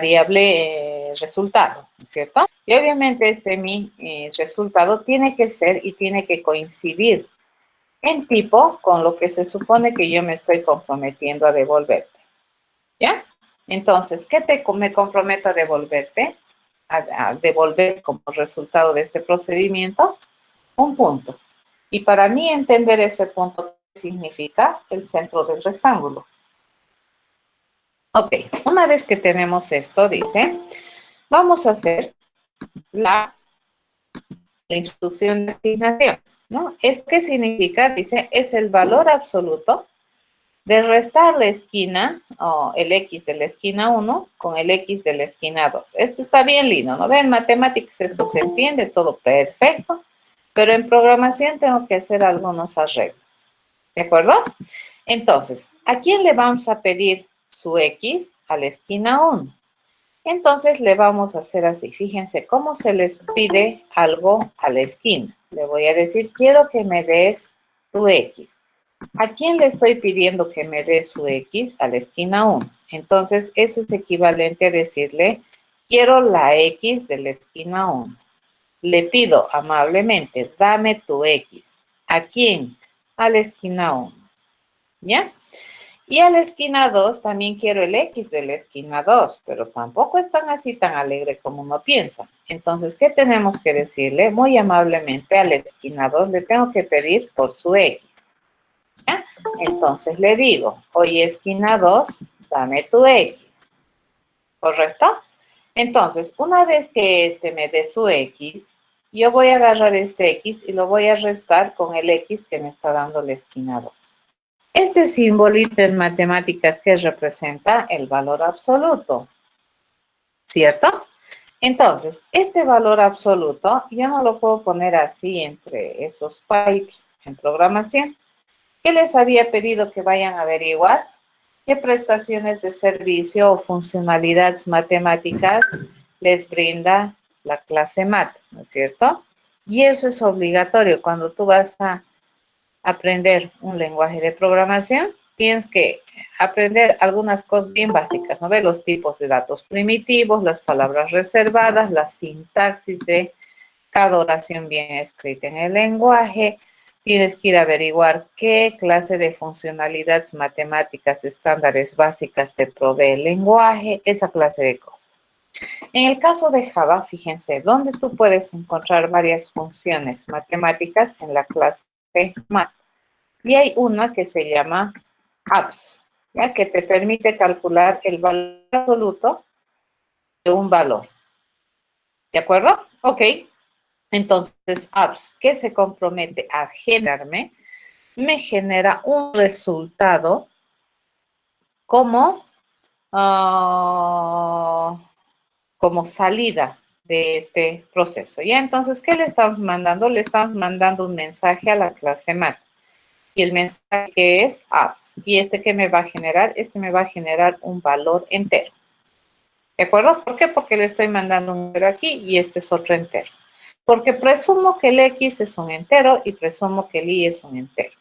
variable resultado, ¿cierto? Y obviamente mi resultado tiene que ser y tiene que coincidir en tipo con lo que se supone que yo me estoy comprometiendo a devolverte, ¿ya? Entonces, ¿qué me comprometo a devolverte? A devolver como resultado de este procedimiento un punto. Y para mí entender ese punto significa el centro del rectángulo. Ok, una vez que tenemos esto, dice, vamos a hacer la instrucción de asignación, ¿no? ¿Qué significa? Dice, es el valor absoluto de restar la esquina, o el X de la esquina 1 con el X de la esquina 2. Esto está bien lindo, ¿no? En matemáticas esto se entiende, todo perfecto, pero en programación tengo que hacer algunos arreglos, ¿de acuerdo? Entonces, ¿a quién le vamos a pedir su X? A la esquina 1. Entonces le vamos a hacer así. Fíjense cómo se les pide algo a la esquina. Le voy a decir, quiero que me des tu X. ¿A quién le estoy pidiendo que me dé su X? A la esquina 1. Entonces, eso es equivalente a decirle, quiero la X de la esquina 1. Le pido amablemente, dame tu X. ¿A quién? A la esquina 1. ¿Ya? Y a la esquina 2 también quiero el X de la esquina 2, pero tampoco es tan así tan alegre como uno piensa. Entonces, ¿qué tenemos que decirle? Muy amablemente a la esquina 2 le tengo que pedir por su X. ¿Ya? Entonces le digo, oye, esquina 2, dame tu X. ¿Correcto? Entonces, una vez que me dé su X, yo voy a agarrar este X y lo voy a restar con el X que me está dando la esquina 2. Este simbolito en matemáticas que representa el valor absoluto, ¿cierto? Entonces, este valor absoluto yo no lo puedo poner así entre esos pipes en programación. ¿Qué les había pedido que vayan a averiguar? ¿Qué prestaciones de servicio o funcionalidades matemáticas les brinda la clase MAT, ¿no es cierto? Y eso es obligatorio. Cuando tú vas a aprender un lenguaje de programación, tienes que aprender algunas cosas bien básicas, ¿no? De los tipos de datos primitivos, las palabras reservadas, la sintaxis de cada oración bien escrita en el lenguaje. Tienes que ir a averiguar qué clase de funcionalidades matemáticas estándares básicas te provee el lenguaje, esa clase de cosas. En el caso de Java, fíjense, ¿dónde tú puedes encontrar varias funciones matemáticas? En la clase Math. Y hay una que se llama apps, ¿ya? Que te permite calcular el valor absoluto de un valor. ¿De acuerdo? Ok. Entonces, apps que se compromete a generarme, me genera un resultado como, como salida de este proceso. ¿Ya? Entonces, ¿qué le estamos mandando? Le estamos mandando un mensaje a la clase Math. Y el mensaje es apps. ¿Y qué me va a generar? Me va a generar un valor entero. ¿De acuerdo? ¿Por qué? Porque le estoy mandando un número aquí y este es otro entero. Porque presumo que el X es un entero y presumo que el Y es un entero.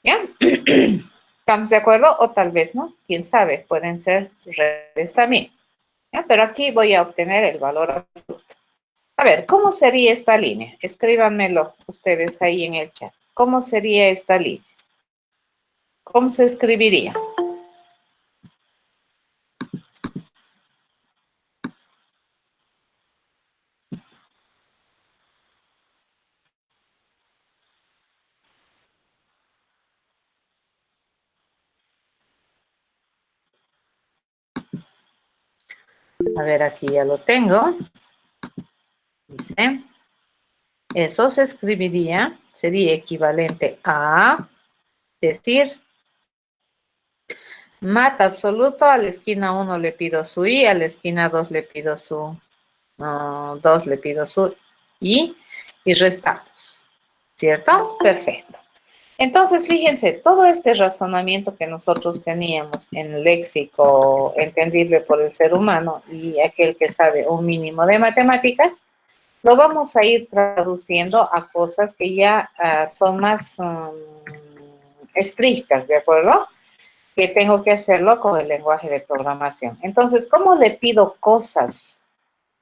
¿Ya? ¿Estamos de acuerdo? O tal vez no. ¿Quién sabe? Pueden ser reales también. ¿Ya? Pero aquí voy a obtener el valor absoluto. A ver, ¿cómo sería esta línea? Escríbanmelo ustedes ahí en el chat. ¿Cómo sería esta línea? ¿Cómo se escribiría? A ver, aquí ya lo tengo. Dice, eso se escribiría, sería equivalente a decir, Math absoluto, a la esquina 1 le pido su Y, a la esquina 2 le pido su 2, le pido su Y, y restamos, ¿cierto? Perfecto. Entonces, fíjense, todo este razonamiento que nosotros teníamos en el léxico entendible por el ser humano y aquel que sabe un mínimo de matemáticas, lo vamos a ir traduciendo a cosas que ya son más estrictas, ¿de acuerdo? que tengo que hacerlo con el lenguaje de programación. Entonces, ¿cómo le pido cosas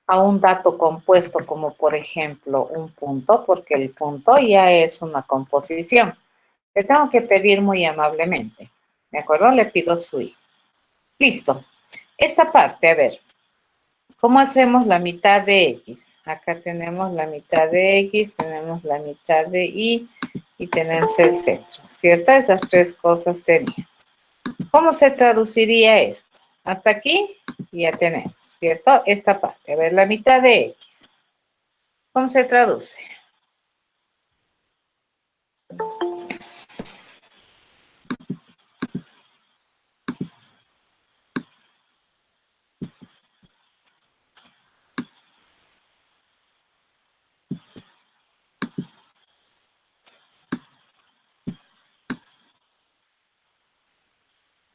a un dato compuesto como, por ejemplo, un punto? Porque el punto ya es una composición. Le tengo que pedir muy amablemente. ¿De acuerdo? Le pido sui. Listo. Esta parte, a ver, ¿cómo hacemos la mitad de X? Acá tenemos la mitad de X, tenemos la mitad de Y y tenemos el centro, ¿cierto? Esas tres cosas tenía. ¿Cómo se traduciría esto? Hasta aquí ya tenemos, ¿cierto? Esta parte, a ver, la mitad de X. ¿Cómo se traduce?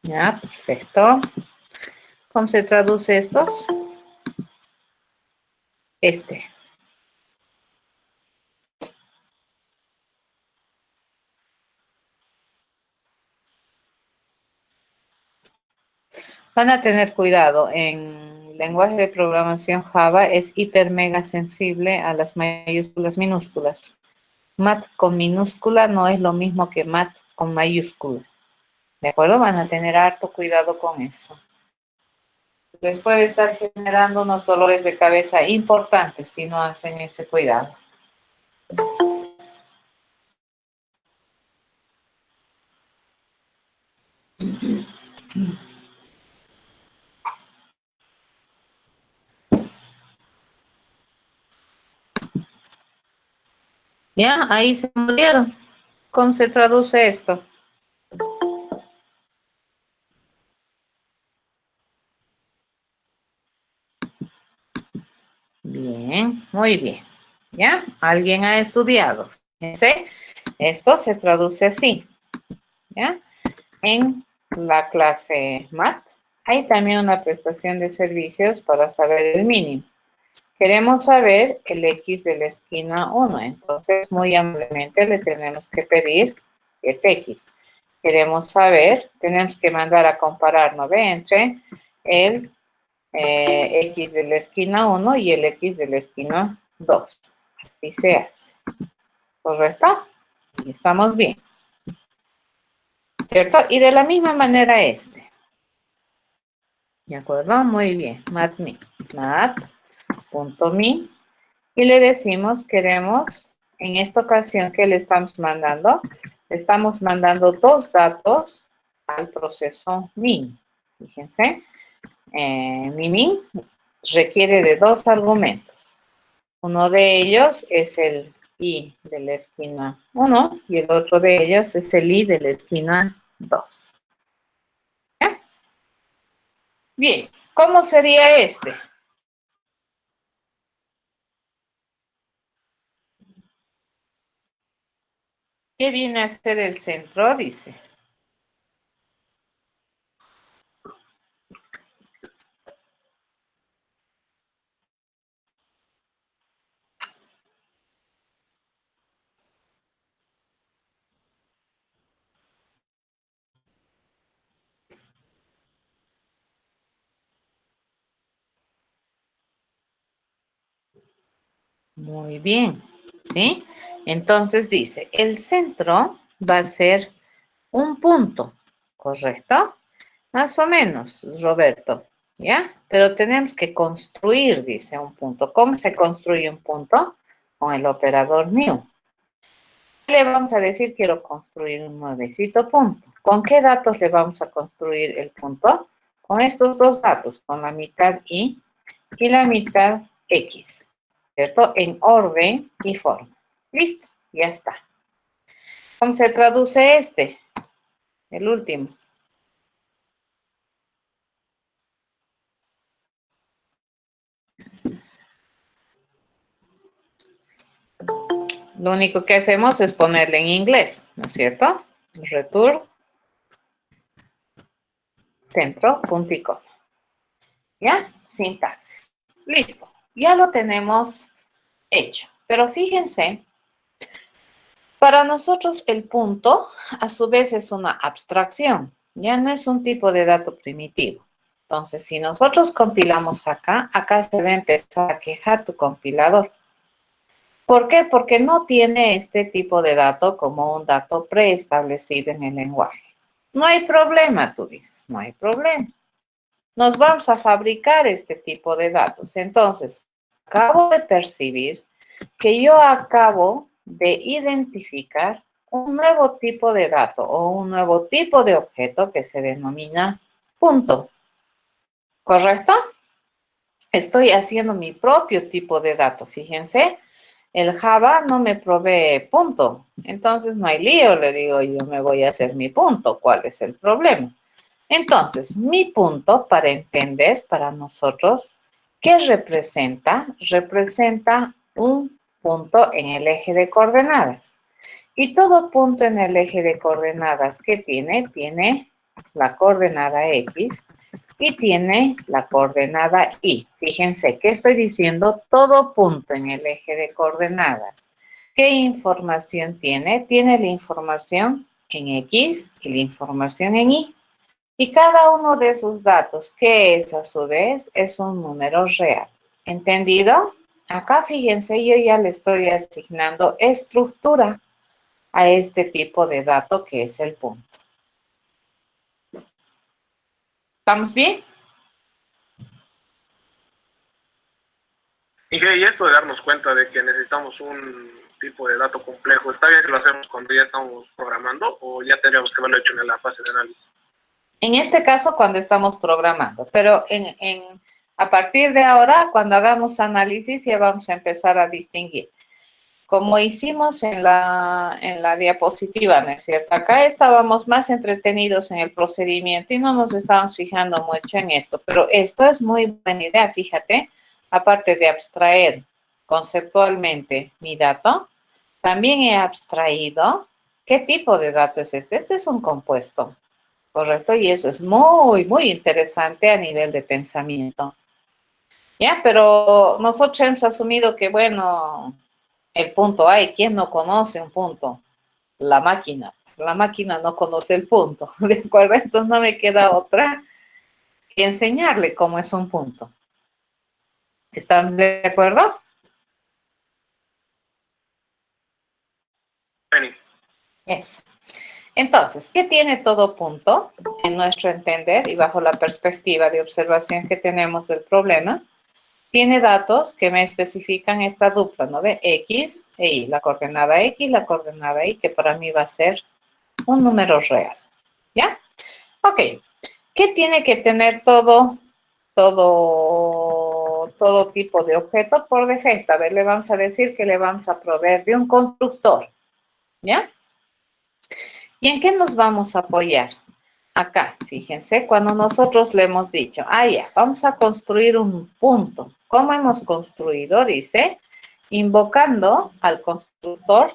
Ya, perfecto. ¿Cómo se traduce estos? Este. Van a tener cuidado, en lenguaje de programación Java es hiper mega sensible a las mayúsculas minúsculas. Mat con minúscula no es lo mismo que mat con mayúscula. ¿De acuerdo? Van a tener harto cuidado con eso. Les puede estar generando unos dolores de cabeza importantes si no hacen ese cuidado. Ya, ahí se murieron. ¿Cómo se traduce esto? Bien, muy bien. ¿Ya? ¿Alguien ha estudiado? Fíjense, esto se traduce así. ¿Ya? En la clase MAT hay también una prestación de servicios para saber el mínimo. Queremos saber el X de la esquina 1, entonces muy amablemente le tenemos que pedir este X. Queremos saber, tenemos que mandar a comparar, ¿no ve? Entre el X de la esquina 1 y el X de la esquina 2. Así se hace. ¿Correcto? Y estamos bien. ¿Cierto? Y de la misma manera este. ¿De acuerdo? Muy bien. Mat.me. Mat.me. Y le decimos, queremos, en esta ocasión que le estamos mandando dos datos al proceso min. Fíjense, mi min requiere de dos argumentos. Uno de ellos es el i de la esquina 1 y el otro de ellos es el i de la esquina 2. ¿Ya? Bien, ¿cómo sería este? ¿Qué viene a ser el centro? Dice. Muy bien, ¿sí? Entonces dice, el centro va a ser un punto, ¿correcto? Más o menos, Roberto, ¿ya? Pero tenemos que construir, dice, un punto. ¿Cómo se construye un punto? Con el operador new. Le vamos a decir, quiero construir un nuevecito punto. ¿Con qué datos le vamos a construir el punto? Con estos dos datos, con la mitad y la mitad X, ¿cierto? En orden y forma. Listo, ya está. ¿Cómo se traduce este? El último. Lo único que hacemos es ponerle en inglés, ¿no es cierto? Return centro, punto y coma. ¿Ya? Sintaxis. Listo. Ya lo tenemos hecho. Pero fíjense, para nosotros el punto a su vez es una abstracción. Ya no es un tipo de dato primitivo. Entonces, si nosotros compilamos acá, acá se va a empezar a quejar tu compilador. ¿Por qué? Porque no tiene este tipo de dato como un dato preestablecido en el lenguaje. No hay problema, tú dices, no hay problema. Nos vamos a fabricar este tipo de datos. Entonces, acabo de percibir que yo acabo de identificar un nuevo tipo de dato o un nuevo tipo de objeto que se denomina punto. ¿Correcto? Estoy haciendo mi propio tipo de dato. Fíjense, el Java no me provee punto. Entonces no hay lío, le digo yo me voy a hacer mi punto. ¿Cuál es el problema? Entonces, mi punto para entender para nosotros, ¿qué representa? Representa un punto en el eje de coordenadas. Y todo punto en el eje de coordenadas que tiene, tiene la coordenada X y tiene la coordenada Y. Fíjense, ¿qué estoy diciendo? Todo punto en el eje de coordenadas. ¿Qué información tiene? Tiene la información en X y la información en Y. Y cada uno de esos datos, que es a su vez, es un número real. ¿Entendido? Acá fíjense, yo ya le estoy asignando estructura a este tipo de dato que es el punto. ¿Estamos bien? Y esto de darnos cuenta de que necesitamos un tipo de dato complejo, ¿está bien si lo hacemos cuando ya estamos programando o ya tendríamos que haberlo hecho en la fase de análisis? En este caso, cuando estamos programando, pero a partir de ahora, cuando hagamos análisis, ya vamos a empezar a distinguir. Como hicimos en la diapositiva, ¿no es cierto? Acá estábamos más entretenidos en el procedimiento y no nos estábamos fijando mucho en esto, pero esto es muy buena idea, fíjate, aparte de abstraer conceptualmente mi dato, también he abstraído qué tipo de dato es este. Este es un compuesto, ¿correcto? Y eso es muy, muy interesante a nivel de pensamiento. ¿Ya? Pero nosotros hemos asumido que, bueno, el punto hay. ¿Quién no conoce un punto? La máquina. La máquina no conoce el punto, ¿de acuerdo? Entonces no me queda otra que enseñarle cómo es un punto. ¿Estamos de acuerdo? Eso. Entonces, ¿qué tiene todo punto en nuestro entender y bajo la perspectiva de observación que tenemos del problema? Tiene datos que me especifican esta dupla, ¿no ve? X e Y, la coordenada X, la coordenada Y, que para mí va a ser un número real, ¿ya? Ok, ¿qué tiene que tener todo tipo de objeto por defecto? A ver, le vamos a decir que le vamos a proveer de un constructor, ¿ya? ¿Y en qué nos vamos a apoyar? Acá, fíjense, cuando nosotros le hemos dicho, ya, vamos a construir un punto. ¿Cómo hemos construido? Dice, invocando al constructor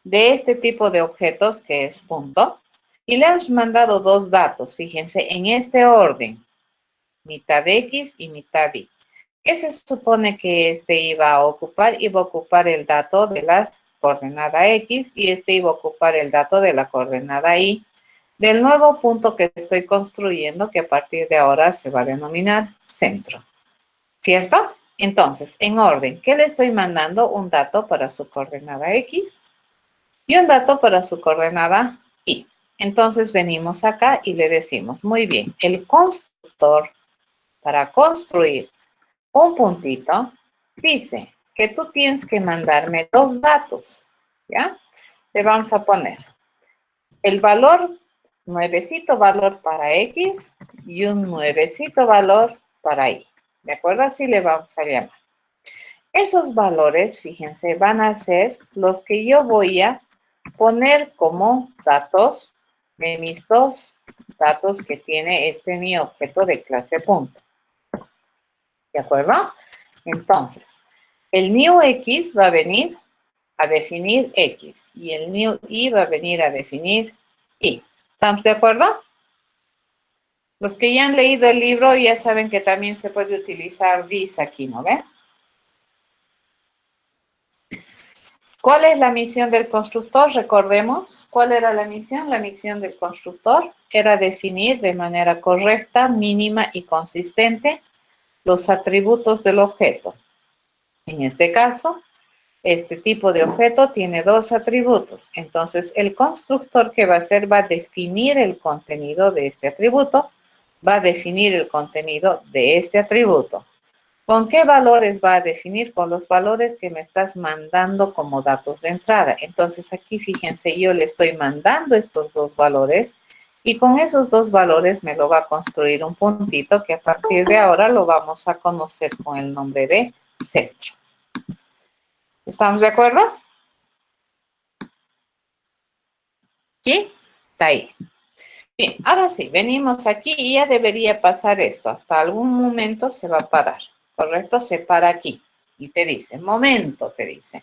de este tipo de objetos que es punto. Y le hemos mandado dos datos, fíjense, en este orden, mitad X y mitad Y. ¿Qué se supone que este iba a ocupar? Iba a ocupar el dato de la coordenada X y este iba a ocupar el dato de la coordenada Y del nuevo punto que estoy construyendo, que a partir de ahora se va a denominar centro. ¿Cierto? Entonces, en orden, ¿qué le estoy mandando? Un dato para su coordenada X y un dato para su coordenada Y. Entonces venimos acá y le decimos, muy bien, el constructor para construir un puntito dice que tú tienes que mandarme dos datos, ¿ya? Le vamos a poner el valor, nuevecito valor para X y un nuevecito valor para Y. ¿De acuerdo? Así le vamos a llamar. Esos valores, fíjense, van a ser los que yo voy a poner como datos de mis dos datos que tiene este mi objeto de clase punto. ¿De acuerdo? Entonces, el new X va a venir a definir X y el new Y va a venir a definir Y. ¿Estamos de acuerdo? Los que ya han leído el libro ya saben que también se puede utilizar this aquí, ¿no ven? ¿Cuál es la misión del constructor? Recordemos, ¿cuál era la misión? La misión del constructor era definir de manera correcta, mínima y consistente los atributos del objeto. En este caso, este tipo de objeto tiene dos atributos. Entonces, el constructor, ¿qué va a hacer? Va a definir el contenido de este atributo, va a definir el contenido de este atributo. ¿Con qué valores va a definir? Con los valores que me estás mandando como datos de entrada. Entonces, aquí fíjense, yo le estoy mandando estos dos valores y con esos dos valores me lo va a construir un puntito que a partir de ahora lo vamos a conocer con el nombre de centro. ¿Estamos de acuerdo? ¿Sí? Está ahí. Bien, ahora sí, venimos aquí y ya debería pasar esto. Hasta algún momento se va a parar, ¿correcto? Se para aquí y te dice, momento, te dice.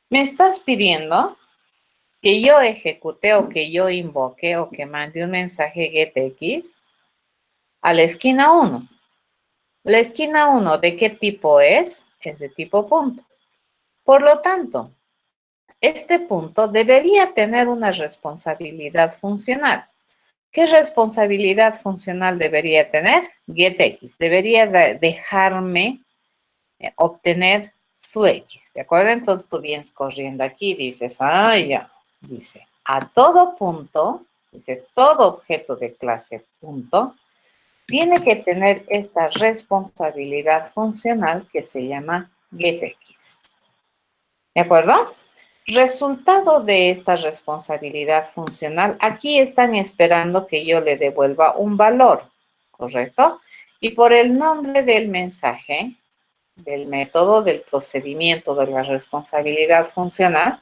Me estás pidiendo que yo ejecute o que yo invoque o que mande un mensaje getX a la esquina 1. La esquina 1, ¿de qué tipo es? Es de tipo punto. Por lo tanto, este punto debería tener una responsabilidad funcional. ¿Qué responsabilidad funcional debería tener? GetX. Debería dejarme obtener su X. ¿De acuerdo? Entonces tú vienes corriendo aquí y dices, ah, ya. Dice, a todo punto, dice, todo objeto de clase punto, tiene que tener esta responsabilidad funcional que se llama getX. ¿De acuerdo? Resultado de esta responsabilidad funcional, aquí están esperando que yo le devuelva un valor, ¿correcto? Y por el nombre del mensaje, del método, del procedimiento, de la responsabilidad funcional,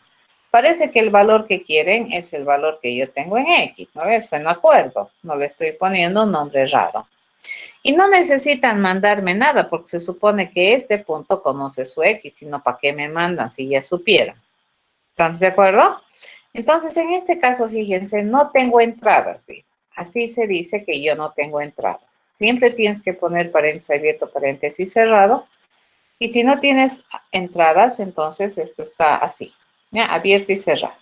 parece que el valor que quieren es el valor que yo tengo en X, ¿no ves? En acuerdo, no le estoy poniendo un nombre raro. Y no necesitan mandarme nada porque se supone que este punto conoce su X, sino para qué me mandan si ya supieran. ¿Estamos de acuerdo? Entonces, en este caso, fíjense, no tengo entradas. ¿Sí? Así se dice que yo no tengo entradas. Siempre tienes que poner paréntesis abierto, paréntesis cerrado. Y si no tienes entradas, entonces esto está así, ¿ya? Abierto y cerrado.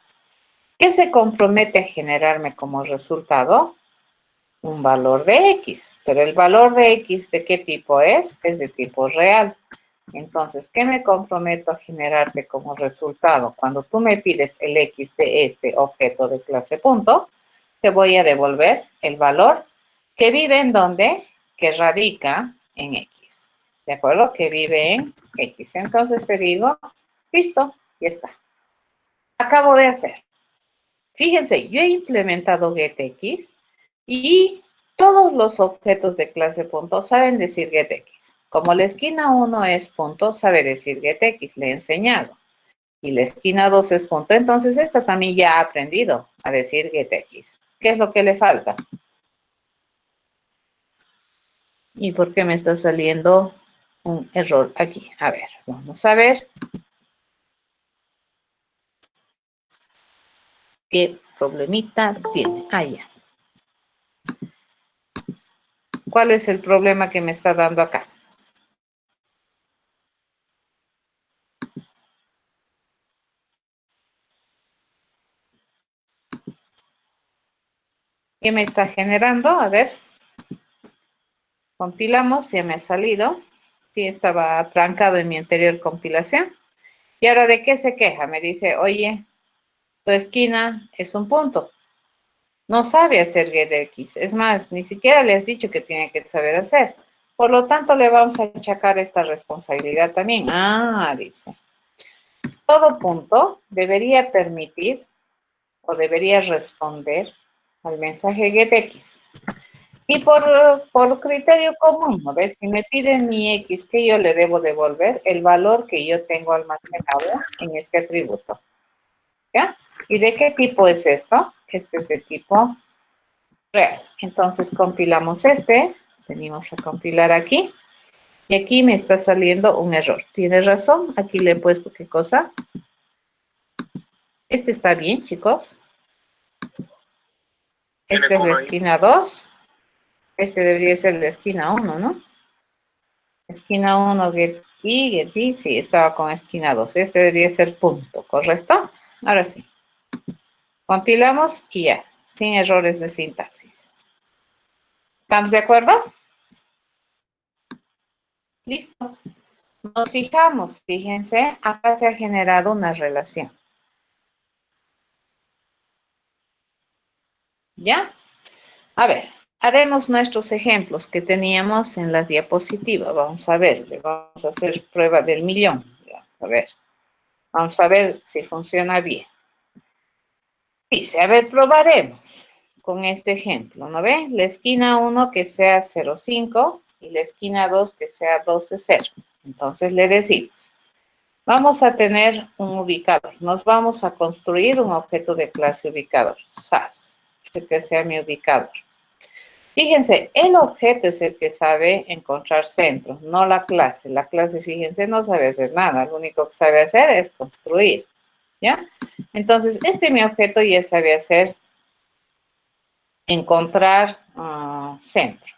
¿Qué se compromete a generarme como resultado? Un valor de X. Pero el valor de X, ¿de qué tipo es? Es de tipo real. Entonces, ¿qué me comprometo a generarte como resultado? Cuando tú me pides el X de este objeto de clase punto, te voy a devolver el valor que vive en donde, que radica en X. ¿De acuerdo? Que vive en X. Entonces te digo, listo, ya está. Acabo de hacer. Fíjense, yo he implementado getX y todos los objetos de clase punto saben decir getX. Como la esquina 1 es punto, sabe decir getX, le he enseñado. Y la esquina 2 es punto, entonces esta también ya ha aprendido a decir getX. ¿Qué es lo que le falta? ¿Y por qué me está saliendo un error aquí? A ver, vamos a ver qué problemita tiene. Ah, ya. ¿Cuál es el problema que me está dando acá? ¿Qué me está generando? A ver, compilamos, ya me ha salido. Sí, estaba trancado en mi anterior compilación. ¿Y ahora de qué se queja? Me dice, oye, tu esquina es un punto. No sabe hacer getX. Es más, ni siquiera le has dicho que tiene que saber hacer. Por lo tanto, le vamos a achacar esta responsabilidad también. Ah, dice. Todo punto debería permitir o debería responder al mensaje getX. Y por criterio común, ¿no ves? Si me piden mi X, que yo le debo devolver el valor que yo tengo almacenado en este atributo. ¿Ya? ¿Y de qué tipo es esto? Este es de tipo real. Entonces compilamos este, venimos a compilar aquí, y aquí me está saliendo un error. ¿Tiene razón? Aquí le he puesto qué cosa. Este está bien, chicos. Este es la esquina 2. Este debería ser la esquina 1, ¿no? Esquina 1, get y, sí, estaba con esquina 2. Este debería ser punto, ¿correcto? Ahora sí. Compilamos y ya, sin errores de sintaxis. ¿Estamos de acuerdo? Listo. Nos fijamos, fíjense, acá se ha generado una relación. ¿Ya? A ver, haremos nuestros ejemplos que teníamos en la diapositiva. Vamos a ver, le vamos a hacer prueba del millón. Ya, a ver, vamos a ver si funciona bien. Dice, a ver, probaremos con este ejemplo, ¿no ve? La esquina 1 que sea 0,5 y la esquina 2 que sea 12,0. Entonces le decimos, vamos a tener un ubicador. Nos vamos a construir un objeto de clase ubicador, SAS, que sea mi ubicador. Fíjense, el objeto es el que sabe encontrar centros, no la clase. La clase, fíjense, no sabe hacer nada. Lo único que sabe hacer es construir, ¿ya? Entonces, mi objeto ya sabe hacer encontrar centro.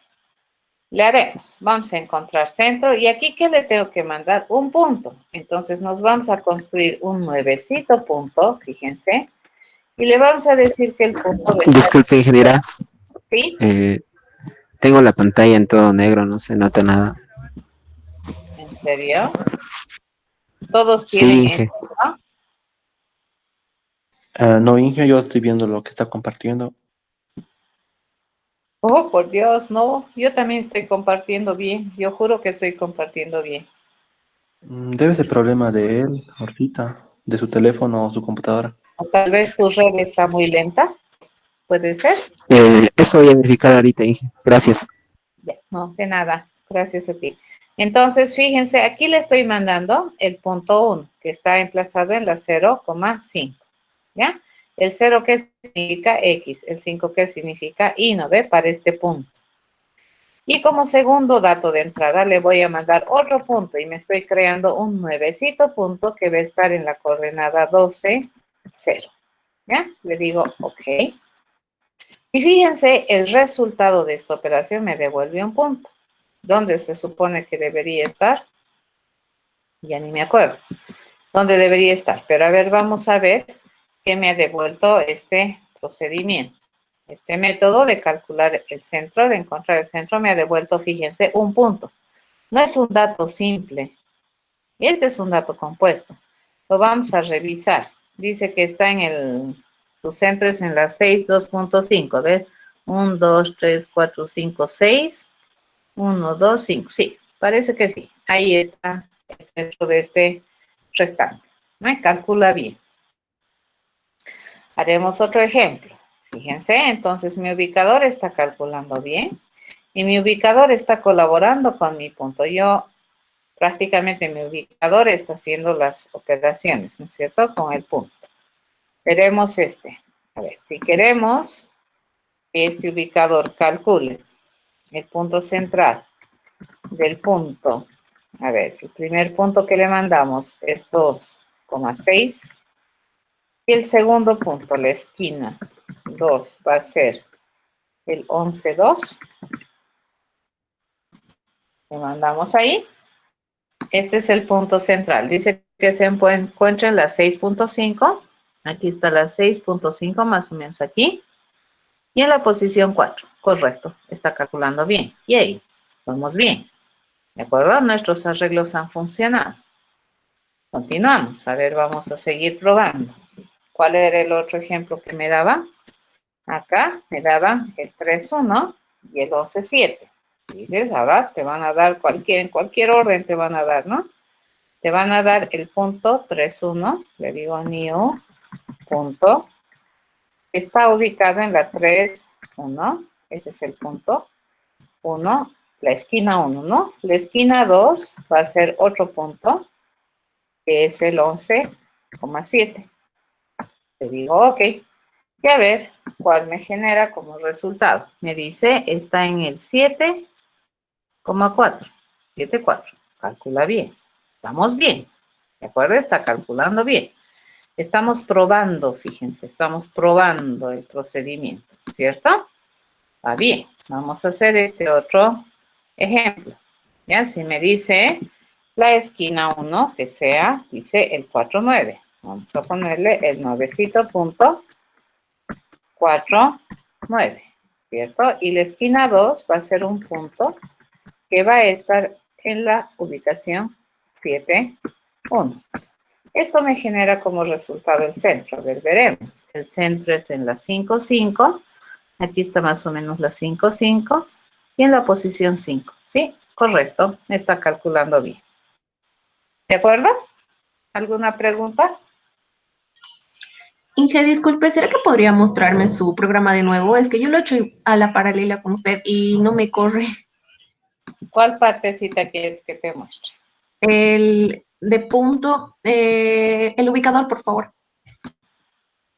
Le haremos, vamos a encontrar centro y aquí, ¿qué le tengo que mandar? Un punto. Entonces nos vamos a construir un nuevecito punto, fíjense, y le vamos a decir que el punto de... Disculpe, ingeniera. ¿Sí? Tengo la pantalla en todo negro, no se nota nada. ¿En serio? Todos Sí, tienen Inge. esto, ¿no? No, Inge, yo estoy viendo lo que está compartiendo. Oh, por Dios, no, yo también estoy compartiendo bien, yo juro que estoy compartiendo bien. Debe ser problema de él, ahorita, de su teléfono o su computadora. O tal vez tu red está muy lenta, ¿puede ser? Eso voy a verificar ahorita, Inge. Gracias. Ya, no, de nada, gracias a ti. Entonces, fíjense, aquí le estoy mandando el punto 1, que está emplazado en la 0,5, ¿ya? El 0 que significa X, el 5 que significa Y, ¿no ve? Para este punto. Y como segundo dato de entrada le voy a mandar otro punto y me estoy creando un nuevecito punto que va a estar en la coordenada 12, 0. ¿Ya? Le digo OK. Y fíjense, el resultado de esta operación me devuelve un punto. ¿Dónde se supone que debería estar? Ya ni me acuerdo. ¿Dónde debería estar? Pero a ver, vamos a ver qué me ha devuelto este procedimiento. Este método de calcular el centro, de encontrar el centro, me ha devuelto, fíjense, un punto. No es un dato simple. Este es un dato compuesto. Lo vamos a revisar. Dice que está su centro es en la 6, 2.5. A ver, 1, 2, 3, 4, 5, 6. 1, 2, 5. Sí, parece que sí. Ahí está el centro de este rectángulo. ¿Me calcula bien? Haremos otro ejemplo. Fíjense, entonces mi ubicador está calculando bien y mi ubicador está colaborando con mi punto. Prácticamente mi ubicador está haciendo las operaciones, ¿no es cierto? Con el punto. Veremos este. A ver, si queremos que este ubicador calcule el punto central del punto, a ver, el primer punto que le mandamos es 2,6 y el segundo punto, la esquina 2, va a ser el 11,2. Le mandamos ahí. Este es el punto central. Dice que se encuentra en la 6.5. Aquí está la 6.5 más o menos aquí. Y en la posición 4. Correcto. Está calculando bien. Y ahí, vamos bien. ¿De acuerdo? Nuestros arreglos han funcionado. Continuamos. A ver, vamos a seguir probando. ¿Cuál era el otro ejemplo que me daba? Acá me daba el 3,1 y el 11,7. Dices, ahora te van a dar en cualquier orden te van a dar, ¿no? Te van a dar el punto 3,1, le digo new punto, está ubicado en la 3,1, ese es el punto 1, la esquina 1, ¿no? La esquina 2 va a ser otro punto, que es el 11,7. Le digo, OK. Y a ver cuál me genera como resultado. Me dice, está en el 7,4. 7,4. Calcula bien. Estamos bien. ¿De acuerdo? Está calculando bien. Estamos probando, fíjense, estamos probando el procedimiento, ¿cierto? Va bien. Vamos a hacer este otro ejemplo. Ya, si me dice la esquina 1, que sea, dice el 4, 9. Vamos a ponerle el 9.4, 9, ¿cierto? Y la esquina 2 va a ser un punto que va a estar en la ubicación 7, 1. Esto me genera como resultado el centro. A ver, veremos. El centro es en la 5, 5. Aquí está más o menos la 5, 5. Y en la posición 5. ¿Sí? Correcto. Me está calculando bien. ¿De acuerdo? ¿Alguna pregunta? Inge, disculpe, ¿será que podría mostrarme su programa de nuevo? Es que yo lo he hecho a la paralela con usted y no me corre. ¿Cuál partecita quieres que te muestre? El de punto, el ubicador, por favor.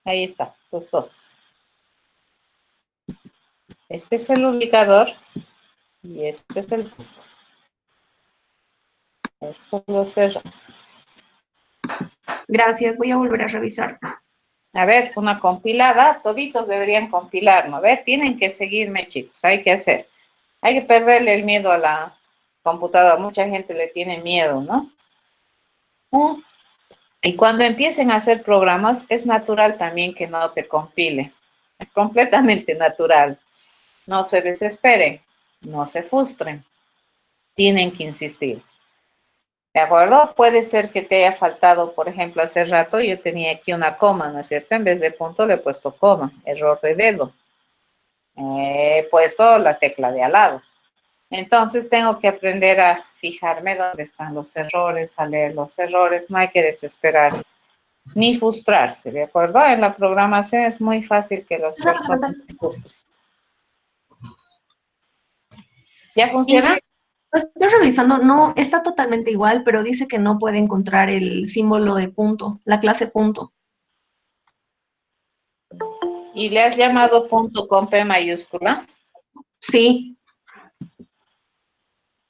Ahí está, los dos. Este es el ubicador y este es el punto. Esto lo cerro. Gracias, voy a volver a revisar. A ver, una compilada, toditos deberían compilar, ¿no? A ver, tienen que seguirme, chicos, hay que hacer. Hay que perderle el miedo a la computadora. Mucha gente le tiene miedo, ¿no? Y cuando empiecen a hacer programas, es natural también que no te compile. Es completamente natural. No se desesperen, no se frustren. Tienen que insistir. ¿De acuerdo? Puede ser que te haya faltado, por ejemplo, hace rato yo tenía aquí una coma, ¿no es cierto? En vez de punto le he puesto coma, error de dedo. He puesto la tecla de al lado. Entonces tengo que aprender a fijarme dónde están los errores, a leer los errores, no hay que desesperarse, ni frustrarse, ¿de acuerdo? En la programación es muy fácil que las personas se frustren. ¿Ya funciona? Inge, lo estoy revisando, no, está totalmente igual, pero dice que no puede encontrar el símbolo de punto, la clase punto. ¿Y le has llamado punto con P mayúscula? Sí,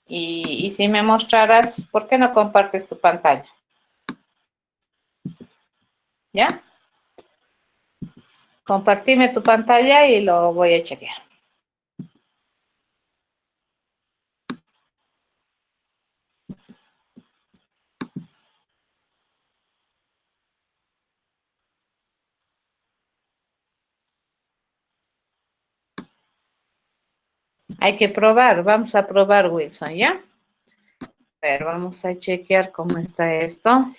Y si me mostraras, ¿por qué no compartes tu pantalla? ¿Ya? Compartime tu pantalla y lo voy a chequear. Hay que probar, vamos a probar, Wilson, ¿ya? A ver, vamos a chequear cómo está esto.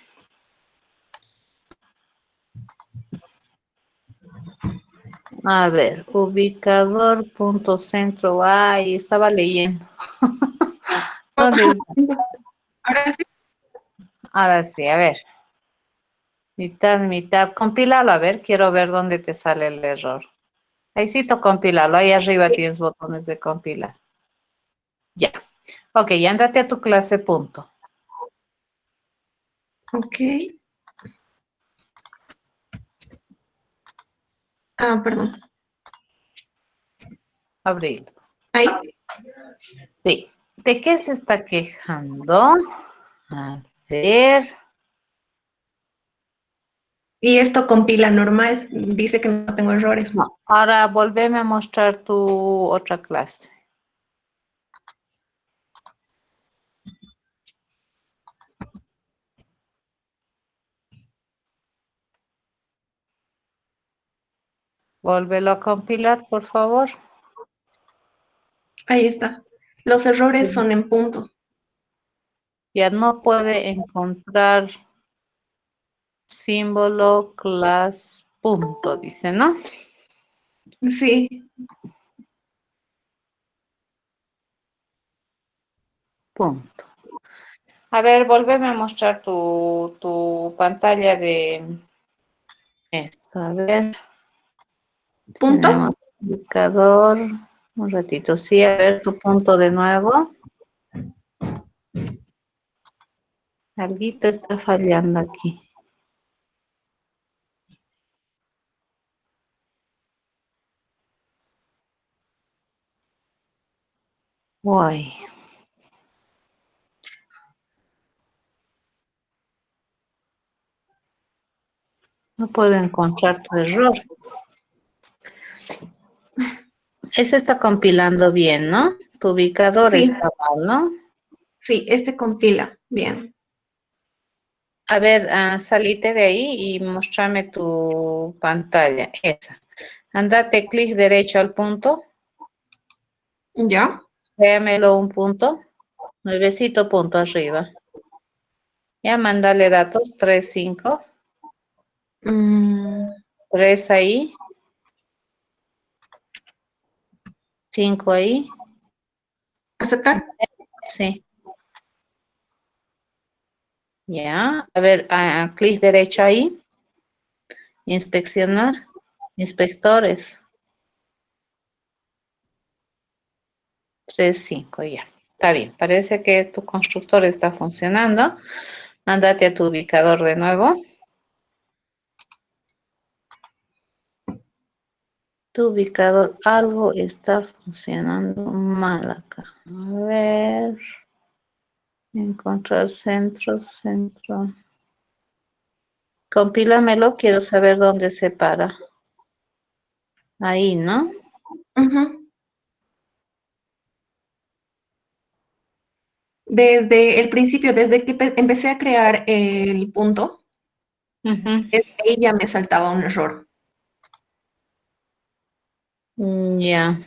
A ver, ubicador, punto centro. Ay, estaba leyendo. ¿Dónde está? ahora sí. Ahora sí, a ver. Mitad, mitad. Compílalo, a ver, quiero ver dónde te sale el error. Ahícito, compílalo. Ahí arriba tienes botones de compilar. Ya. Ok, y ándate a tu clase, punto. Ok. Ah, perdón. Abril. Ahí. Sí. ¿De qué se está quejando? A ver. Y esto compila normal, dice que no tengo errores. No. Ahora volveme a mostrar tu otra clase. Vuélvelo a compilar, por favor. Ahí está. Los errores son en punto. Ya no puede encontrar símbolo class punto, dice, ¿no? Sí, Punto. A ver, volveme a mostrar tu pantalla de esto. A ver, punto. tenemos indicador. Un ratito, sí, a ver tu punto de nuevo. Alguito está fallando aquí. Guay. No puedo encontrar tu error. Ese está compilando bien, ¿no? Tu ubicador Sí, está mal, ¿no? Sí, este compila. Bien. A ver, salite de ahí y mostrame tu pantalla. Esa. Andate clic derecho al punto. ¿Ya? Créamelo un punto. Nuevecito punto arriba. Ya, mándale datos. 3, 5. Mm, 3 ahí. 5 ahí. ¿aceptar? Sí. Ya. A ver, clic derecho ahí. Inspeccionar. Inspectores. 3, 5, ya. Está bien. Parece que tu constructor está funcionando. Mándate a tu ubicador de nuevo. Tu ubicador, algo está funcionando mal acá. A ver. Encontrar centro, centro. Compílamelo, quiero saber dónde se para. Ahí, ¿no? Ujú. Desde el principio, desde que empecé a crear el punto, Ujú. desde ahí ya me saltaba un error. Ya.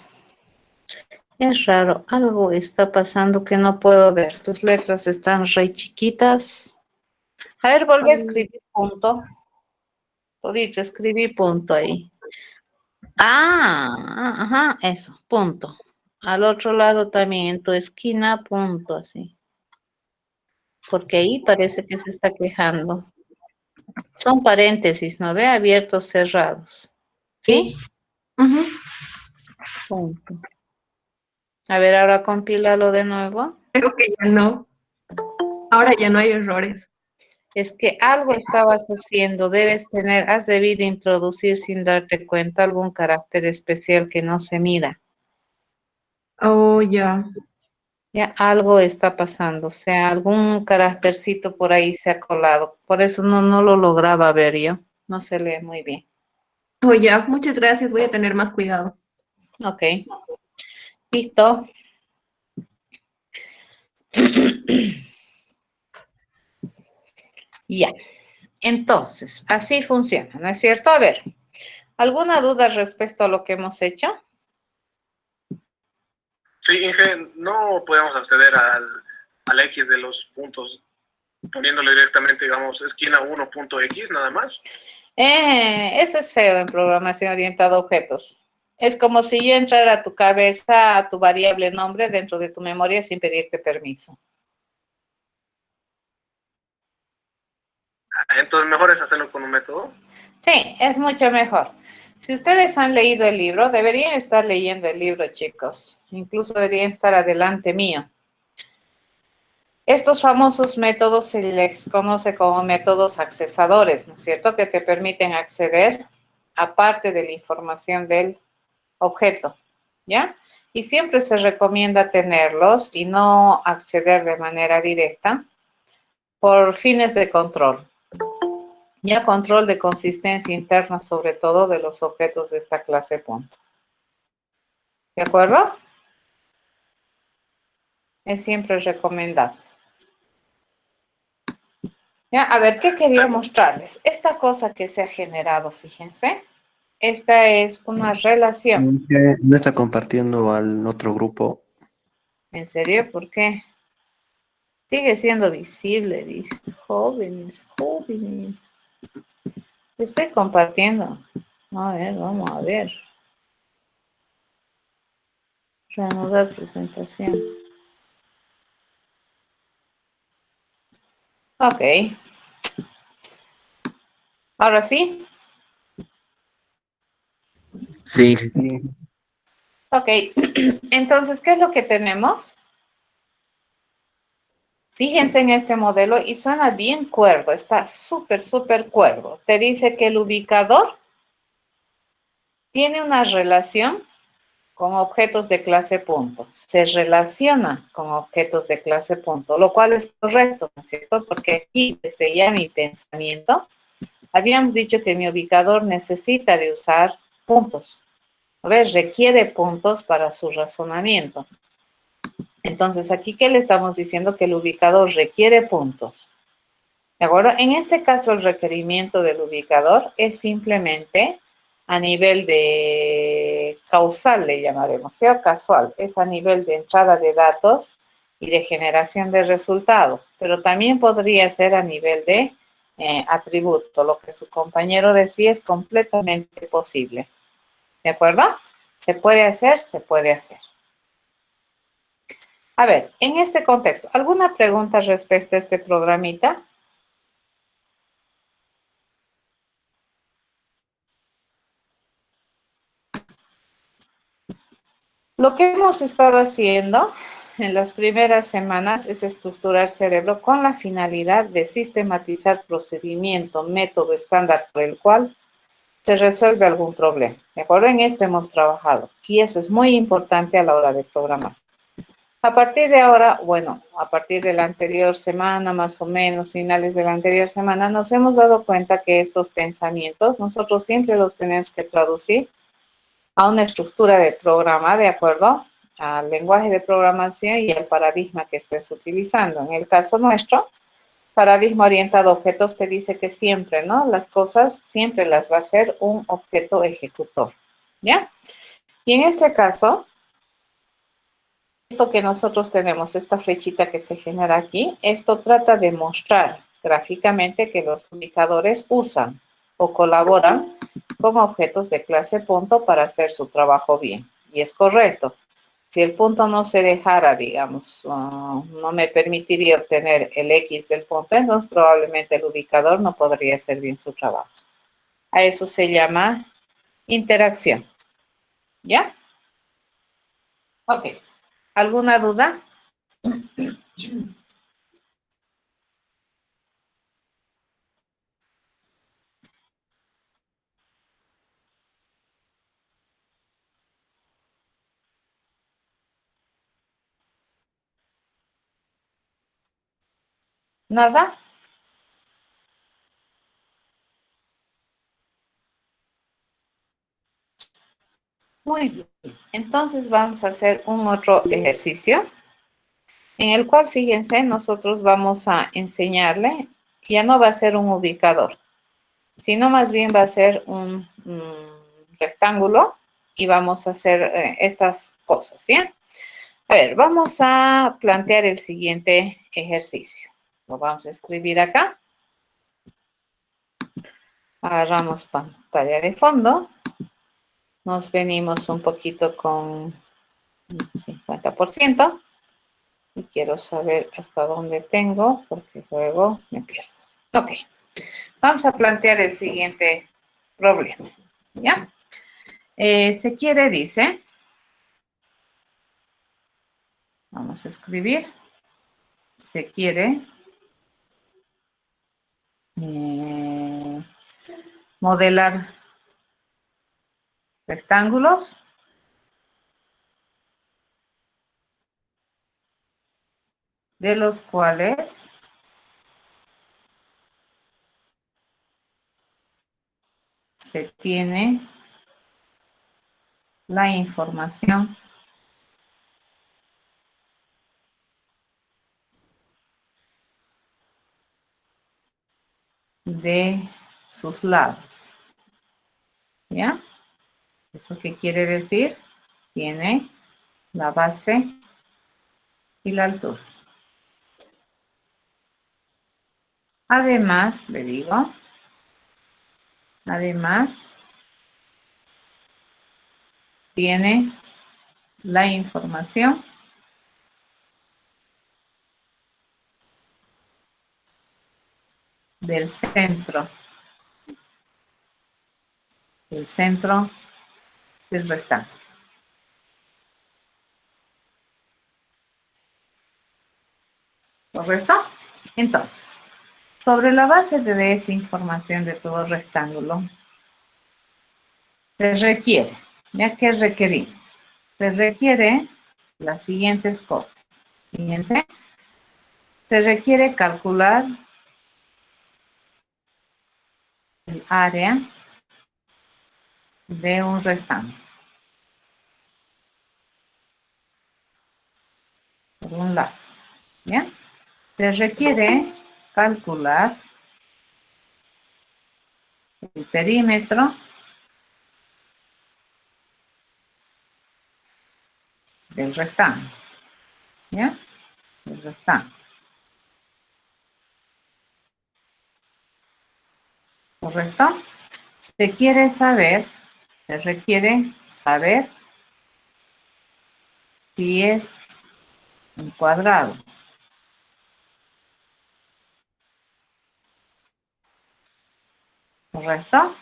Es raro, algo está pasando que no puedo ver. Tus letras están re chiquitas. A ver, volví a escribir punto. Todito, escribí punto ahí. Ajá, eso, punto. Al otro lado también, en tu esquina, punto, así. Porque ahí parece que se está quejando. Son paréntesis, ¿no ve? Abiertos, cerrados. Sí. ¿Sí? Ujú. Punto. A ver, ahora compílalo de nuevo. Creo que ya no. Ahora ya no hay errores. Es que algo estabas haciendo, has debido introducir sin darte cuenta algún carácter especial que no se mira. Oh, ya. Ya algo está pasando, o sea, algún caractercito por ahí se ha colado. Por eso no lo lograba ver yo. No se lee muy bien. Oh, ya. Muchas gracias. Voy a tener más cuidado. Ok, listo. Ya. Entonces, así funciona, ¿no es cierto? A ver, ¿alguna duda respecto a lo que hemos hecho? Sí, Inge, no podemos acceder al X de los puntos poniéndole directamente, digamos, esquina 1.x nada más. Eso es feo en programación orientada a objetos. Es como si yo entrara a tu cabeza, a tu variable nombre dentro de tu memoria sin pedirte permiso. Entonces, mejor es hacerlo con un método. Sí, es mucho mejor. Si ustedes han leído el libro, deberían estar leyendo el libro, chicos. Incluso deberían estar adelante mío. Estos famosos métodos se les conoce como métodos accesadores, ¿no es cierto? Que te permiten acceder a parte de la información del objeto, ¿ya? Y siempre se recomienda tenerlos y no acceder de manera directa por fines de control. Ya control de consistencia interna, sobre todo de los objetos de esta clase punto. ¿De acuerdo? Es siempre recomendable. Ya, a ver, ¿qué quería mostrarles? Esta cosa que se ha generado, fíjense. Esta es una relación. Dice, no está compartiendo al otro grupo. ¿En serio? ¿Por qué? Sigue siendo visible, dice. Jóvenes, jóvenes. Estoy compartiendo. A ver, vamos a ver. Reanudar presentación. Ok. Ahora sí. Sí, Sí. Ok. Entonces, ¿qué es lo que tenemos? Fíjense en este modelo y suena bien cuerdo. Está súper, súper cuerdo. Te dice que el ubicador tiene una relación con objetos de clase punto. Se relaciona con objetos de clase punto, lo cual es correcto, ¿no es cierto? Porque aquí, desde ya mi pensamiento, habíamos dicho que mi ubicador necesita de usar puntos. A ver, requiere puntos para su razonamiento. Entonces, aquí, ¿qué le estamos diciendo? Que el ubicador requiere puntos. ¿De acuerdo? En este caso, el requerimiento del ubicador es simplemente a nivel de causal, le llamaremos, sea casual, es a nivel de entrada de datos y de generación de resultados, pero también podría ser a nivel de atributo. Lo que su compañero decía es completamente posible. ¿De acuerdo? Se puede hacer, se puede hacer. A ver, en este contexto, ¿alguna pregunta respecto a este programita? Lo que hemos estado haciendo en las primeras semanas es estructurar cerebro con la finalidad de sistematizar procedimiento, método estándar por el cual se resuelve algún problema. ¿De acuerdo? En esto hemos trabajado y eso es muy importante a la hora de programar. A partir de ahora, bueno, a partir de la anterior semana, más o menos, finales de la anterior semana, nos hemos dado cuenta que estos pensamientos nosotros siempre los tenemos que traducir a una estructura de programa, de acuerdo al lenguaje de programación y al paradigma que estés utilizando. En el caso nuestro, paradigma orientado a objetos te dice que siempre, ¿no? Las cosas siempre las va a hacer un objeto ejecutor, ¿ya? Y en este caso, esto que nosotros tenemos, esta flechita que se genera aquí, esto trata de mostrar gráficamente que los ubicadores usan o colaboran con objetos de clase punto para hacer su trabajo bien. Y es correcto. Si el punto no se dejara, digamos, no me permitiría obtener el X del punto, entonces probablemente el ubicador no podría hacer bien su trabajo. A eso se llama interacción. ¿Ya? Ok. ¿Alguna duda? ¿Nada? Muy bien. Entonces vamos a hacer un otro ejercicio en el cual, fíjense, nosotros vamos a enseñarle, ya no va a ser un ubicador, sino más bien va a ser un rectángulo y vamos a hacer estas cosas, ¿sí? A ver, vamos a plantear el siguiente ejercicio. Lo vamos a escribir acá. Agarramos pantalla de fondo. Nos venimos un poquito con 50%. Y quiero saber hasta dónde tengo, porque luego me pierdo. Ok. Vamos a plantear el siguiente problema. ¿Ya? Se quiere, dice, vamos a escribir, se quiere modelar rectángulos de los cuales se tiene la información de sus lados. ¿Ya? ¿Eso qué quiere decir? Tiene la base y la altura. Además, le digo, además, tiene la información del centro del rectángulo. ¿Correcto? Entonces, sobre la base de esa información de todo rectángulo, se requiere, ¿ya que requerimos? Se requiere las siguientes cosas. Fíjense, se requiere calcular el área de un rectángulo. por un lado. ¿Ya? Se requiere calcular el perímetro del rectángulo. ¿Ya? El rectángulo. ¿Correcto? Se requiere saber si es un cuadrado. ¿Correcto?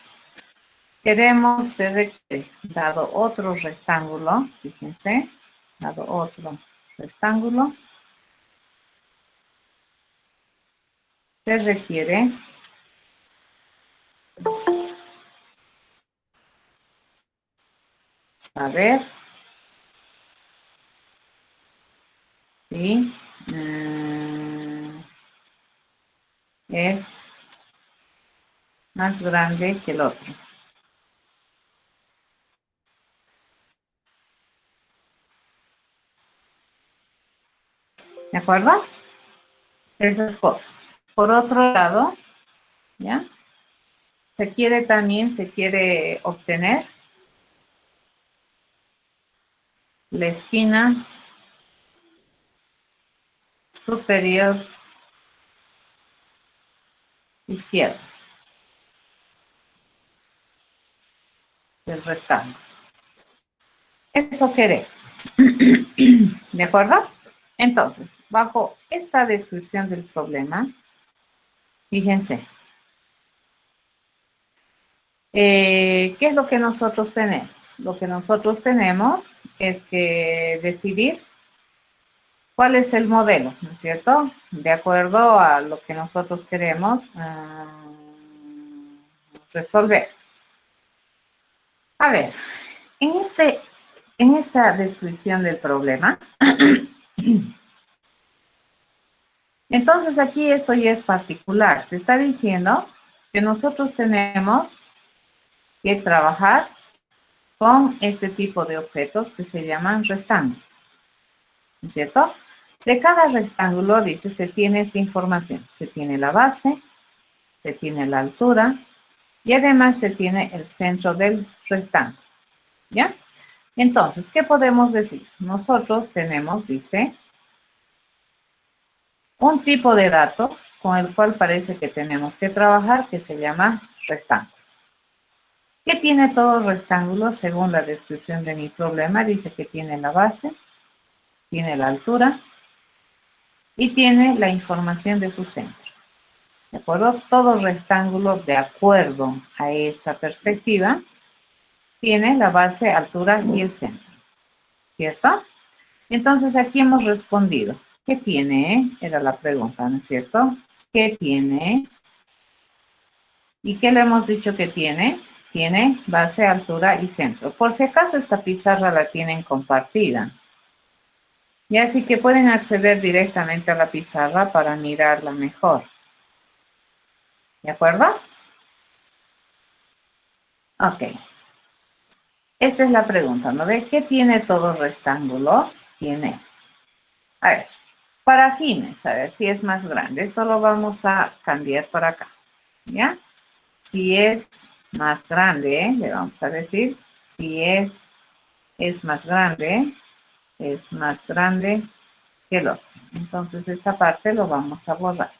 Se requiere, dado otro rectángulo, fíjense, dado otro rectángulo, se requiere saber si es más grande que el otro. ¿De acuerdo? Esas cosas. Por otro lado, ¿ya? Se quiere obtener la esquina superior izquierda del rectángulo. Eso queremos. ¿De acuerdo? Entonces, bajo esta descripción del problema, fíjense, ¿qué es lo que nosotros tenemos? Lo que nosotros tenemos es que decidir cuál es el modelo, ¿no es cierto? De acuerdo a lo que nosotros queremos resolver. A ver, en esta descripción del problema, entonces aquí esto ya es particular. Te está diciendo que nosotros tenemos que trabajar con este tipo de objetos que se llaman rectángulos, ¿no es cierto? De cada rectángulo, dice, se tiene esta información. Se tiene la base, se tiene la altura y además se tiene el centro del rectángulo, ¿ya? Entonces, ¿qué podemos decir? Nosotros tenemos, dice, un tipo de dato con el cual parece que tenemos que trabajar que se llama rectángulo. ¿Qué tiene todo rectángulo? Según la descripción de mi problema, dice que tiene la base, tiene la altura y tiene la información de su centro. ¿De acuerdo? Todo rectángulo, de acuerdo a esta perspectiva, tiene la base, altura y el centro. ¿Cierto? Entonces aquí hemos respondido. ¿Qué tiene? Era la pregunta, ¿no es cierto? ¿Qué tiene? ¿Y qué le hemos dicho que tiene? Tiene base, altura y centro. Por si acaso esta pizarra la tienen compartida. Y así que pueden acceder directamente a la pizarra para mirarla mejor. ¿De acuerdo? Ok. Esta es la pregunta, ¿no ve? ¿Qué tiene todo rectángulo? Tiene. A ver, para fines, a ver si es más grande. Esto lo vamos a cambiar para acá. ¿Ya? Si es más grande, le vamos a decir, si es más grande que el otro. Entonces esta parte lo vamos a borrar.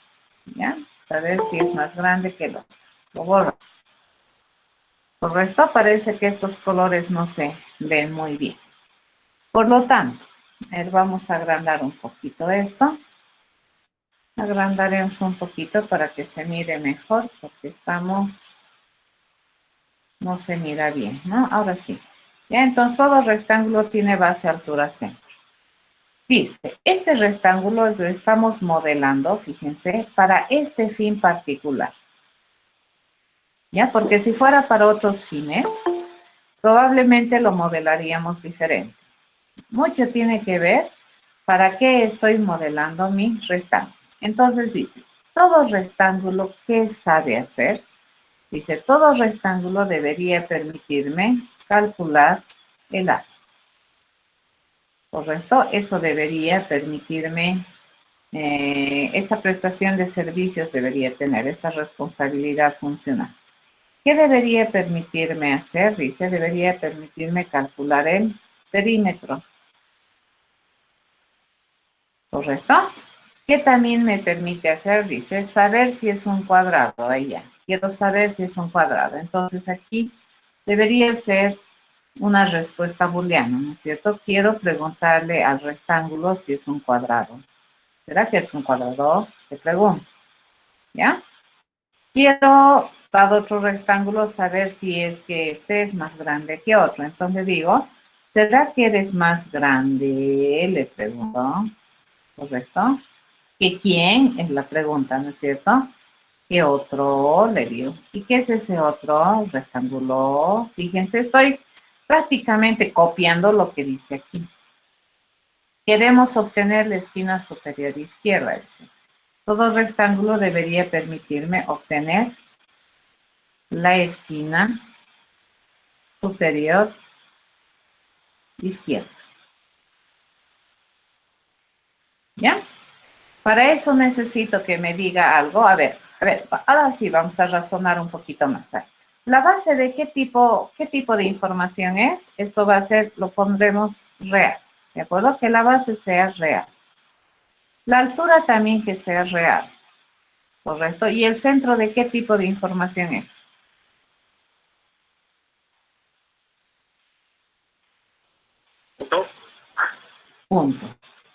¿Ya? A ver si es más grande que el otro. Lo borro. ¿Correcto? Parece que estos colores no se ven muy bien. Por lo tanto, vamos a agrandar un poquito esto. Agrandaremos un poquito para que se mire mejor, porque no se mira bien, ¿no? Ahora sí. Ya, entonces todo rectángulo tiene base, altura, centro. Dice, este rectángulo lo estamos modelando, fíjense, para este fin particular. ¿Ya? Porque si fuera para otros fines, probablemente lo modelaríamos diferente. Mucho tiene que ver para qué estoy modelando mi rectángulo. Entonces dice, todo rectángulo, ¿qué sabe hacer? Dice, todo rectángulo debería permitirme calcular el área. ¿correcto? Eso debería permitirme, esta prestación de servicios debería tener esta responsabilidad funcional. ¿Qué debería permitirme hacer? Dice, debería permitirme calcular el perímetro, ¿correcto? ¿Qué también me permite hacer? Dice, saber si es un cuadrado. Ahí ya, quiero saber si es un cuadrado. Entonces aquí debería ser una respuesta booleana, ¿no es cierto? Quiero preguntarle al rectángulo si es un cuadrado. ¿Será que es un cuadrado? Te pregunto, ¿ya? Quiero, dado otro rectángulo, saber si es que este es más grande que otro. Entonces digo, ¿será que eres más grande? Le pregunto, ¿correcto? ¿Que quién? Es la pregunta, ¿no es cierto? ¿Qué otro? Le digo. ¿Y qué es ese otro rectángulo? Fíjense, estoy prácticamente copiando lo que dice aquí. Queremos obtener la esquina superior izquierda. Dice. Todo rectángulo debería permitirme obtener la esquina superior izquierda. ¿Ya? Para eso necesito que me diga algo. A ver, ahora sí vamos a razonar un poquito más. La base de qué tipo de información es, esto va a ser, lo pondremos real, ¿de acuerdo? Que la base sea real. La altura también que sea real, ¿correcto? ¿Y el centro de qué tipo de información es? ¿Punto? Punto.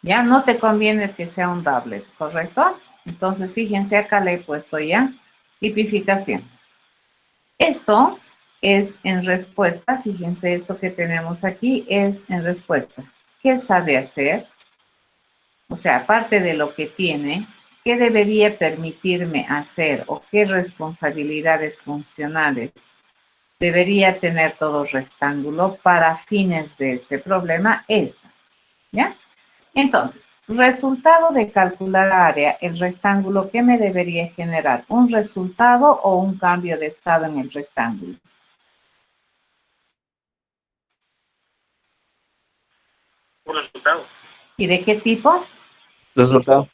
Ya no te conviene que sea un doublet, ¿correcto? Entonces, fíjense, acá le he puesto ya tipificación. Esto es en respuesta, fíjense, esto que tenemos aquí es en respuesta. ¿Qué sabe hacer? O sea, aparte de lo que tiene, ¿qué debería permitirme hacer o qué responsabilidades funcionales debería tener todo rectángulo para fines de este problema? Esta, ¿ya? Entonces, resultado de calcular área, el rectángulo, ¿qué me debería generar? ¿Un resultado o un cambio de estado en el rectángulo? Un resultado. ¿Y de qué tipo? Resultado.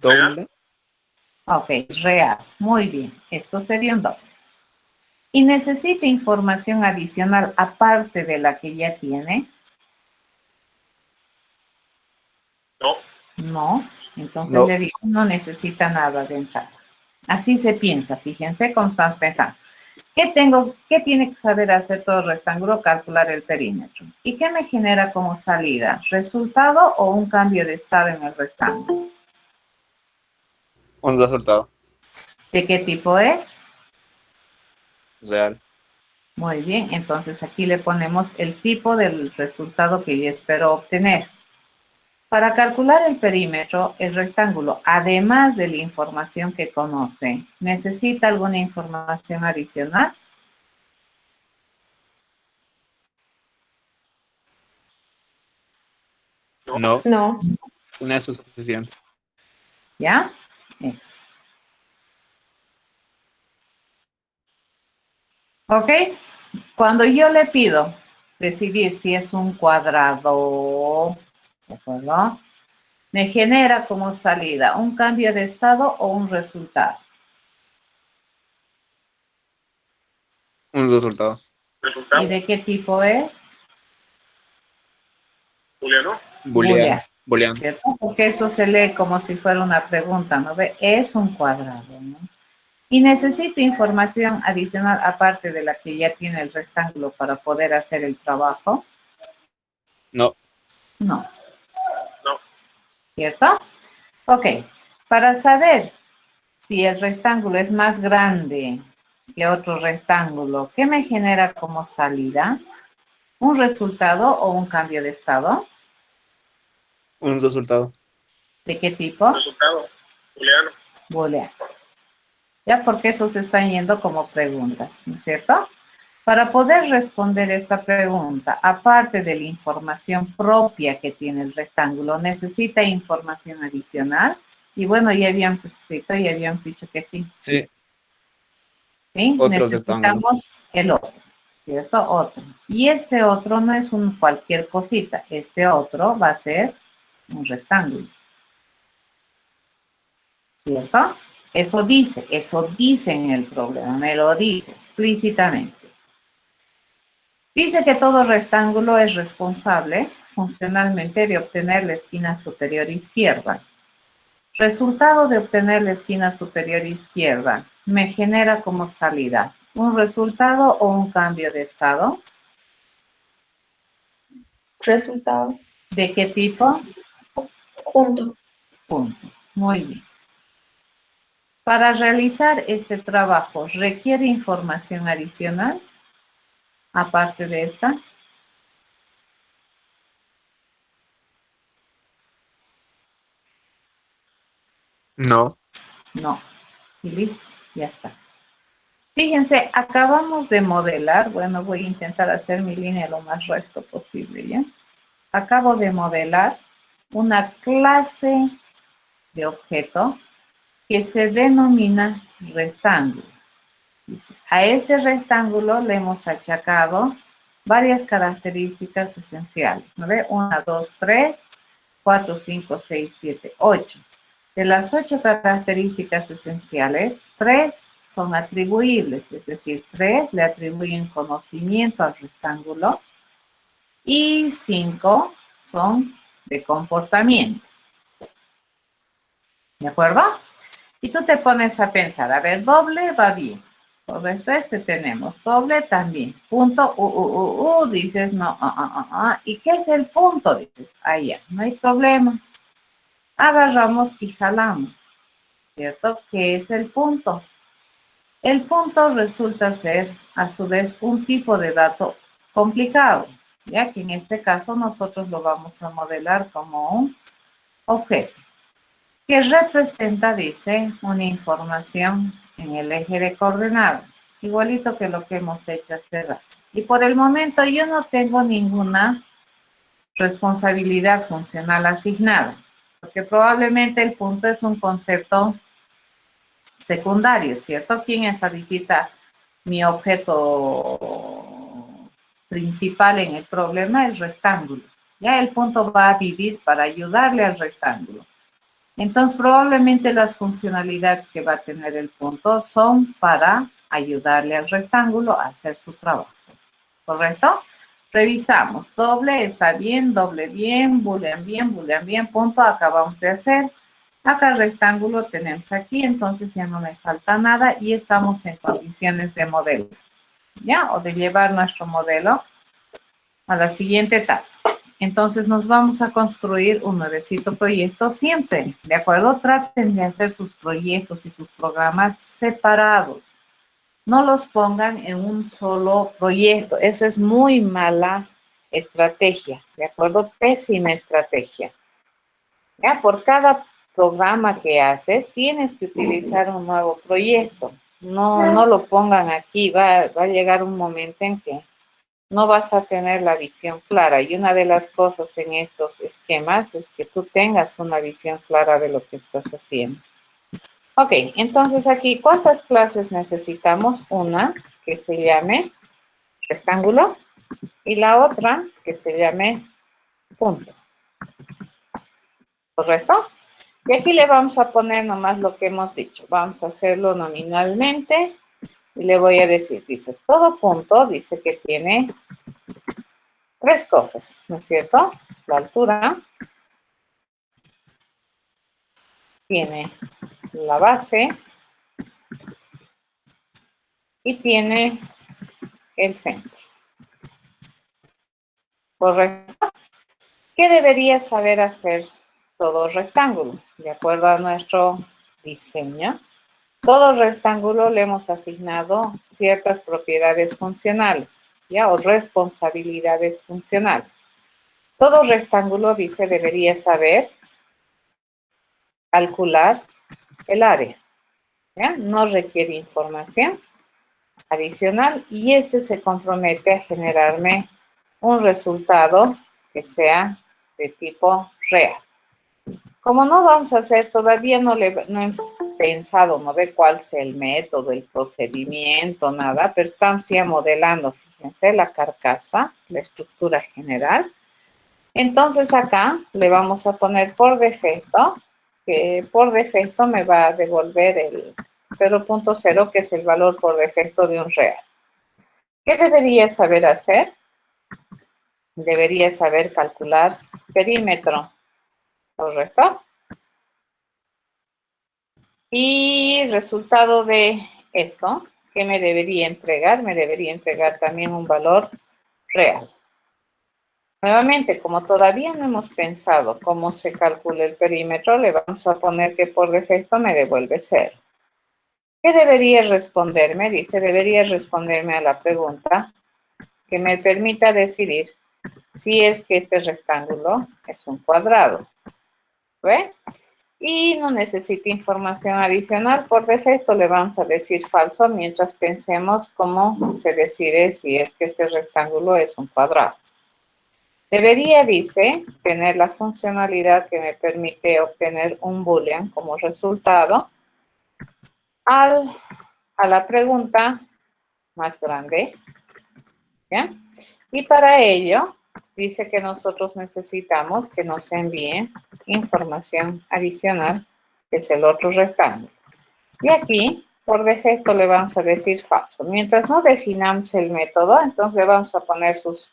¿Real? Doble. Ok, real. Muy bien. Esto sería un doble. ¿Y necesita información adicional aparte de la que ya tiene? No. No. Entonces No. le digo, no necesita nada de entrada. Así se piensa, fíjense cómo estamos pensando. ¿Qué tiene que saber hacer todo rectángulo? Calcular el perímetro. ¿Y qué me genera como salida? ¿Resultado o un cambio de estado en el rectángulo? Un resultado. ¿De qué tipo es? Real. Muy bien, entonces aquí le ponemos el tipo del resultado que yo espero obtener. Para calcular el perímetro, el rectángulo, además de la información que conoce, ¿necesita alguna información adicional? No. No. Una es suficiente. ¿Ya? Eso. ¿Ok? Cuando yo le pido decidir si es un cuadrado, ¿de acuerdo? Me genera como salida un cambio de estado o un resultado. Un resultado. ¿Y Resultado. de qué tipo es? Juliano. Booleano. Booleano, Booleano. ¿cierto? Porque esto se lee como si fuera una pregunta, ¿no ve? Es un cuadrado, ¿no? Y necesito información adicional aparte de la que ya tiene el rectángulo para poder hacer el trabajo. No. No, No. ¿cierto? Ok, para saber si el rectángulo es más grande que otro rectángulo, ¿qué me genera como salida? ¿Un resultado o un cambio de estado? Un resultado. ¿De qué tipo? Resultado. Juliano. Booleano. Ya porque esos están yendo como preguntas, ¿no es cierto? Para poder responder esta pregunta, aparte de la información propia que tiene el rectángulo, necesita información adicional. Y bueno, ya habíamos escrito y habíamos dicho que sí. Sí. ¿Sí? Otro rectángulo. Necesitamos el otro. ¿cierto? Otro. Y este otro no es un cualquier cosita. Este otro va a ser un rectángulo, ¿cierto? Eso dice en el problema, me lo dice explícitamente. Dice que todo rectángulo es responsable funcionalmente de obtener la esquina superior izquierda. Resultado de obtener la esquina superior izquierda me genera como salida un resultado o un cambio de estado. Resultado. ¿De qué tipo? Punto. Punto. Muy bien. Para realizar este trabajo, ¿requiere información adicional? Aparte de esta. No. No. Y listo, ya está. Fíjense, acabamos de modelar, bueno, voy a intentar hacer mi línea lo más recto posible, ¿ya? Acabo de modelar una clase de objeto que se denomina rectángulo. A este rectángulo le hemos achacado varias características esenciales, ¿no ve? 1, 2, 3, 4, 5, 6, 7, 8. De las 8 características esenciales, 3 son atribuibles, es decir, 3 le atribuyen conocimiento al rectángulo y 5 son de comportamiento. ¿De acuerdo? Y tú te pones a pensar, a ver, doble va bien. Correcto, este tenemos, doble también. Punto, dices, no, ¿Y qué es el punto? Dices, ahí ya, no hay problema. Agarramos y jalamos, ¿cierto? ¿Qué es el punto? El punto resulta ser, a su vez, un tipo de dato complicado, ya que en este caso nosotros lo vamos a modelar como un objeto que representa, dice, una información en el eje de coordenadas, igualito que lo que hemos hecho hace rato. Y por el momento yo no tengo ninguna responsabilidad funcional asignada, porque probablemente el punto es un concepto secundario, ¿cierto? ¿Quién es ahorita mi objeto principal en el problema? El rectángulo. Ya el punto va a vivir para ayudarle al rectángulo. Entonces, probablemente las funcionalidades que va a tener el punto son para ayudarle al rectángulo a hacer su trabajo. ¿Correcto? Revisamos. Doble está bien, doble bien, boolean bien, punto, acabamos de hacer. Acá el rectángulo tenemos aquí, entonces ya no me falta nada y estamos en condiciones de modelo, ¿ya? O de llevar nuestro modelo a la siguiente etapa. Entonces nos vamos a construir un nuevecito proyecto siempre, ¿de acuerdo? Traten de hacer sus proyectos y sus programas separados. No los pongan en un solo proyecto. Eso es muy mala estrategia, ¿de acuerdo? Pésima estrategia. Ya, por cada programa que haces, tienes que utilizar un nuevo proyecto. No lo pongan aquí. Va a llegar un momento en que no vas a tener la visión clara. Y una de las cosas en estos esquemas es que tú tengas una visión clara de lo que estás haciendo. Ok, entonces aquí, ¿cuántas clases necesitamos? Una que se llame rectángulo y la otra que se llame punto. ¿Correcto? Y aquí le vamos a poner nomás lo que hemos dicho. Vamos a hacerlo nominalmente y le voy a decir, dice, todo punto dice que tiene 3 cosas, ¿no es cierto? La altura, tiene la base y tiene el centro. ¿Correcto? ¿Qué debería saber hacer todo rectángulo? De acuerdo a nuestro diseño, todo rectángulo le hemos asignado ciertas propiedades funcionales, ¿ya? O responsabilidades funcionales. Todo rectángulo, dice, debería saber calcular el área, ¿ya? No requiere información adicional y este se compromete a generarme un resultado que sea de tipo real. Como no vamos a hacer, todavía no hemos pensado, no ve cuál sea el método, el procedimiento, nada, pero estamos ya modelando, fíjense, la carcasa, la estructura general. Entonces acá le vamos a poner por defecto, que por defecto me va a devolver el 0.0, que es el valor por defecto de un real. ¿Qué debería saber hacer? Debería saber calcular perímetro, ¿correcto? Y resultado de esto, ¿qué me debería entregar? Me debería entregar también un valor real. Nuevamente, como todavía no hemos pensado cómo se calcula el perímetro, le vamos a poner que por defecto me devuelve 0. ¿Qué debería responderme? Dice, debería responderme a la pregunta que me permita decidir si es que este rectángulo es un cuadrado. ¿Ve? Y no necesita información adicional. Por defecto le vamos a decir falso mientras pensemos cómo se decide si es que este rectángulo es un cuadrado. Debería, dice, tener la funcionalidad que me permite obtener un boolean como resultado a la pregunta más grande. ¿Ya? Y para ello, dice que nosotros necesitamos que nos envíe información adicional, que es el otro rectángulo. Y aquí, por defecto, le vamos a decir falso. Mientras no definamos el método, entonces le vamos a poner sus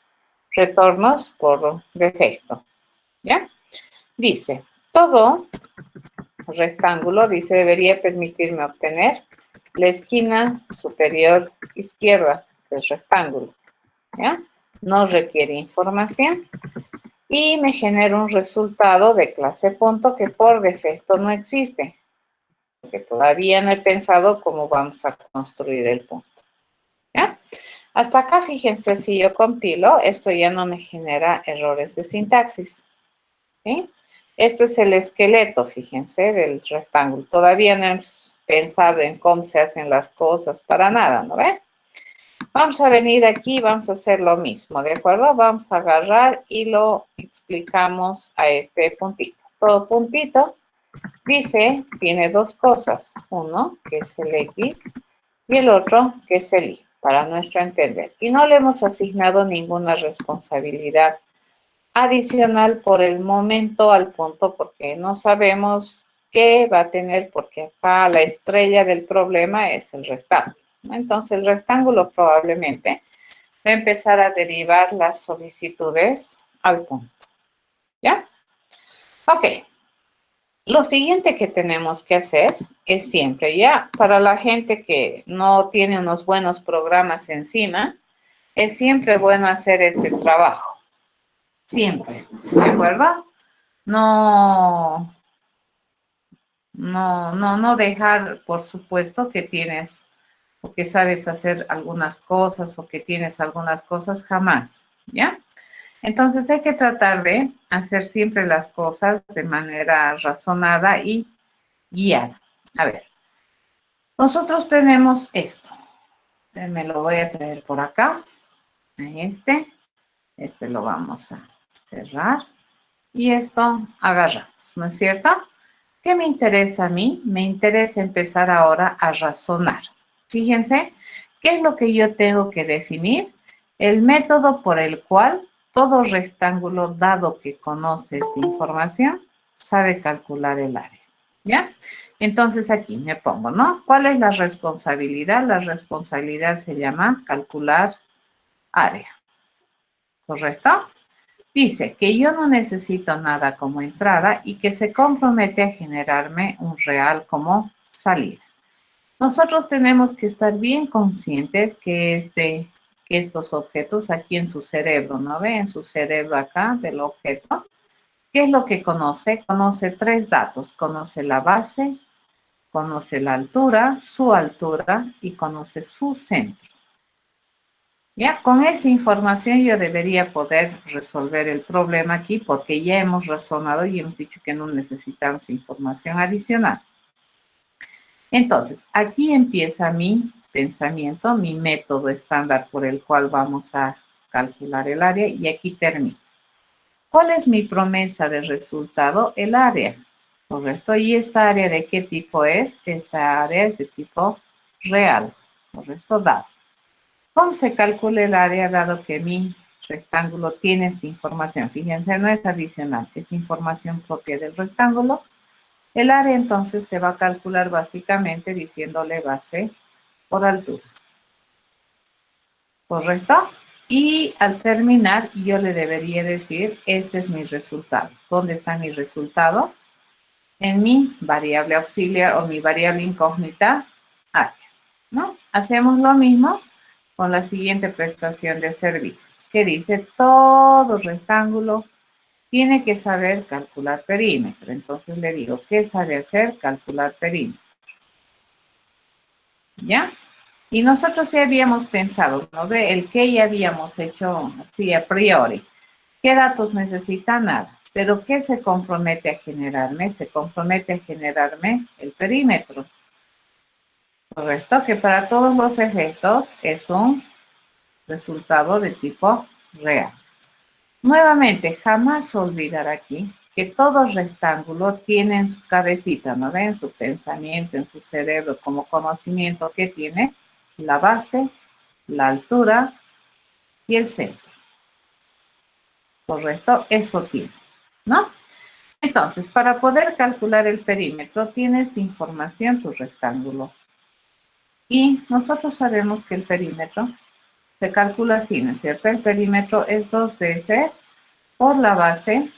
retornos por defecto. ¿Ya? Dice, todo rectángulo, dice, debería permitirme obtener la esquina superior izquierda del rectángulo. ¿Ya? No requiere información y me genera un resultado de clase punto que por defecto no existe, porque todavía no he pensado cómo vamos a construir el punto. ¿Ya? Hasta acá, fíjense, si yo compilo, esto ya no me genera errores de sintaxis. ¿Sí? Este es el esqueleto, fíjense, del rectángulo. Todavía no hemos pensado en cómo se hacen las cosas, para nada, ¿no ve? Vamos a venir aquí y vamos a hacer lo mismo, ¿de acuerdo? Vamos a agarrar y lo explicamos a este puntito. Todo puntito, dice, tiene dos cosas. Uno, que es el X, y el otro, que es el Y, para nuestro entender. Y no le hemos asignado ninguna responsabilidad adicional por el momento al punto, porque no sabemos qué va a tener, porque acá la estrella del problema es el rectángulo. Entonces el rectángulo probablemente va a empezar a derivar las solicitudes al punto. ¿Ya? Ok. Lo siguiente que tenemos que hacer es siempre, ya para la gente que no tiene unos buenos programas encima, es siempre bueno hacer este trabajo. Siempre, ¿de acuerdo? No dejar, por supuesto, que tienes o que sabes hacer algunas cosas o que tienes algunas cosas, jamás, ¿ya? Entonces hay que tratar de hacer siempre las cosas de manera razonada y guiada. A ver, nosotros tenemos esto. Me lo voy a traer por acá. Este lo vamos a cerrar. Y esto agarramos, ¿no es cierto? ¿Qué me interesa a mí? Me interesa empezar ahora a razonar. Fíjense, ¿qué es lo que yo tengo que definir? El método por el cual todo rectángulo, dado que conoce esta información, sabe calcular el área. ¿Ya? Entonces aquí me pongo, ¿no? ¿Cuál es la responsabilidad? La responsabilidad se llama calcular área. ¿Correcto? Dice que yo no necesito nada como entrada y que se compromete a generarme un real como salida. Nosotros tenemos que estar bien conscientes que estos objetos aquí en su cerebro, ¿no ve? En su cerebro acá del objeto, ¿qué es lo que conoce? Conoce tres datos. Conoce la base, conoce la altura y conoce su centro. Ya, con esa información yo debería poder resolver el problema aquí porque ya hemos razonado y hemos dicho que no necesitamos información adicional. Entonces, aquí empieza mi pensamiento, mi método estándar por el cual vamos a calcular el área y aquí termino. ¿Cuál es mi promesa de resultado? El área, ¿correcto? ¿Y esta área de qué tipo es? Esta área es de tipo real, ¿correcto? Dado. ¿Cómo se calcula el área dado que mi rectángulo tiene esta información? Fíjense, no es adicional, es información propia del rectángulo. El área entonces se va a calcular básicamente diciéndole base por altura. ¿Correcto? Y al terminar yo le debería decir, este es mi resultado. ¿Dónde está mi resultado? En mi variable auxiliar o mi variable incógnita área, ¿no? Hacemos lo mismo con la siguiente prestación de servicios, que dice todo rectángulo tiene que saber calcular perímetro. Entonces le digo, ¿qué sabe hacer? Calcular perímetro. ¿Ya? Y nosotros ya habíamos pensado, ¿no ve? El que ya habíamos hecho así a priori. ¿Qué datos necesita? Nada. ¿Pero qué se compromete a generarme? Se compromete a generarme el perímetro. Correcto, que para todos los efectos es un resultado de tipo real. Nuevamente, jamás olvidar aquí que todo rectángulo tiene en su cabecita, ¿no ven? En su pensamiento, en su cerebro, como conocimiento que tiene la base, la altura y el centro. ¿Correcto? Eso tiene, ¿no? Entonces, para poder calcular el perímetro, tiene esta información tu rectángulo. Y nosotros sabemos que el perímetro se calcula así, ¿no es cierto? El perímetro es 2 veces por la base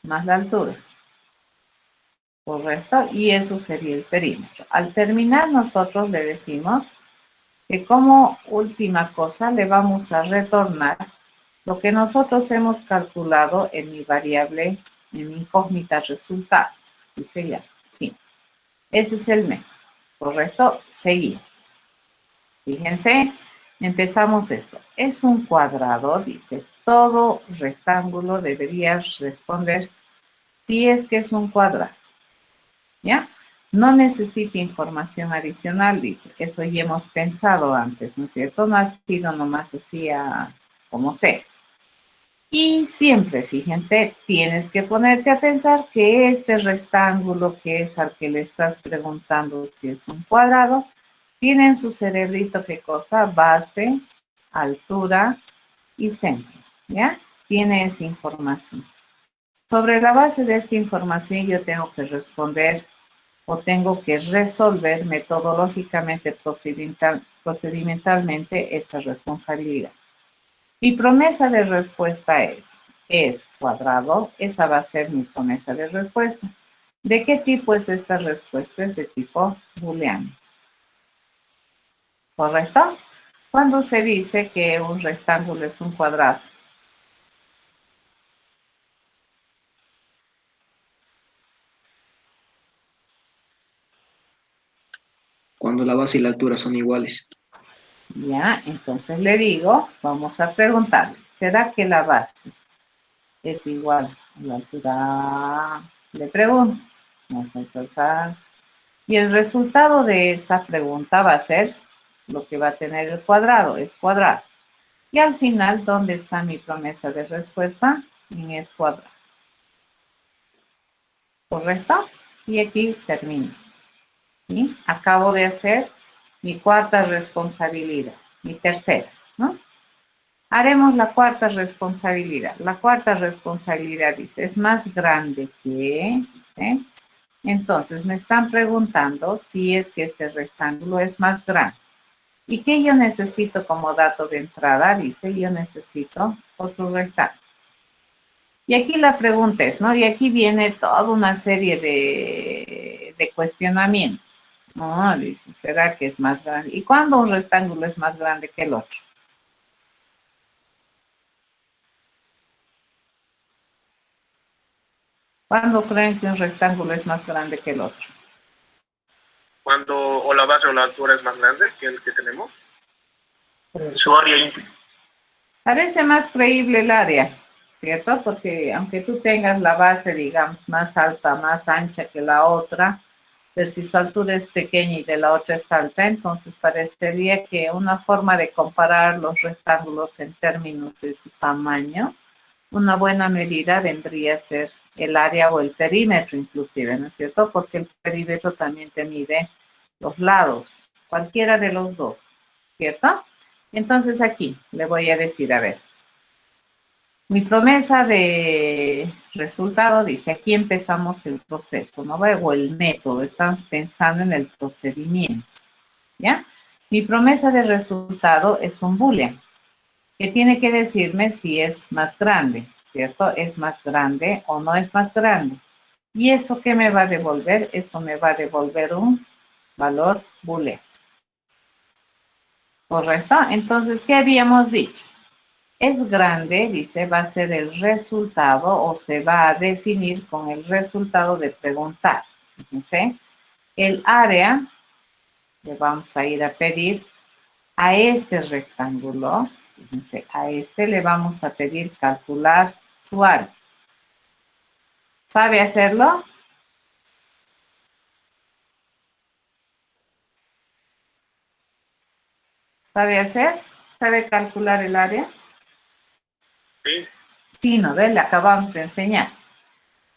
más la altura. ¿Correcto? Y eso sería el perímetro. Al terminar, nosotros le decimos que como última cosa le vamos a retornar lo que nosotros hemos calculado en mi variable, en mi incógnita resultado. Dice ya, fin. Ese es el método. ¿Correcto? Seguir. Fíjense, empezamos esto. Es un cuadrado, dice. Todo rectángulo debería responder si es que es un cuadrado. ¿Ya? No necesita información adicional, dice. Eso ya hemos pensado antes, ¿no es cierto? No ha sido nomás así como sea. Y siempre, fíjense, tienes que ponerte a pensar que este rectángulo que es al que le estás preguntando si es un cuadrado, tiene en su cerebrito qué cosa, base, altura y centro, ¿ya? Tiene esa información. Sobre la base de esta información yo tengo que responder o tengo que resolver metodológicamente, procedimentalmente esta responsabilidad. Mi promesa de respuesta es cuadrado, esa va a ser mi promesa de respuesta. ¿De qué tipo es esta respuesta? Es de tipo booleano. ¿Correcto? Cuando se dice que un rectángulo es un cuadrado. Cuando la base y la altura son iguales. Ya, entonces le digo, vamos a preguntarle, ¿será que la base es igual a la altura? Le pregunto. Vamos a empezar. Y el resultado de esa pregunta va a ser lo que va a tener el cuadrado, es cuadrado. Y al final, ¿dónde está mi promesa de respuesta? En es cuadrado. ¿Correcto? Y aquí termino. ¿Sí? Acabo de hacer mi cuarta responsabilidad, mi tercera, ¿no? Haremos la cuarta responsabilidad. La cuarta responsabilidad dice, es más grande que, ¿sí? Entonces me están preguntando si es que este rectángulo es más grande. ¿Y qué yo necesito como dato de entrada? Dice, yo necesito otro rectángulo. Y aquí la pregunta es, ¿no? Y aquí viene toda una serie de cuestionamientos. No, dice, ¿será que es más grande? ¿Y cuándo un rectángulo es más grande que el otro? ¿Cuándo creen que un rectángulo es más grande que el otro? Cuando o la base o la altura es más grande que el que tenemos. Su área íntima. Parece más creíble el área, ¿cierto? Porque aunque tú tengas la base, digamos, más alta, más ancha que la otra, pero si su altura es pequeña y de la otra es alta, entonces parecería que una forma de comparar los rectángulos en términos de su tamaño, una buena medida vendría a ser el área o el perímetro inclusive, ¿no es cierto? Porque el perímetro también te mide los lados, cualquiera de los dos, ¿cierto? Entonces aquí le voy a decir, a ver, mi promesa de resultado dice, aquí empezamos el proceso, ¿no? O el método, estamos pensando en el procedimiento, ¿ya? Mi promesa de resultado es un boolean, que tiene que decirme si es más grande, ¿cierto? ¿Es más grande o no es más grande? ¿Y esto qué me va a devolver? Esto me va a devolver un valor booleano. ¿Correcto? Entonces, ¿qué habíamos dicho? Es grande, dice, va a ser el resultado o se va a definir con el resultado de preguntar. Fíjense, el área, le vamos a ir a pedir a este rectángulo, fíjense, a este le vamos a pedir calcular su área. ¿Sabe hacerlo? ¿Sabe hacer? ¿Sabe calcular el área? Sí. Sí, ¿no ve? Le acabamos de enseñar.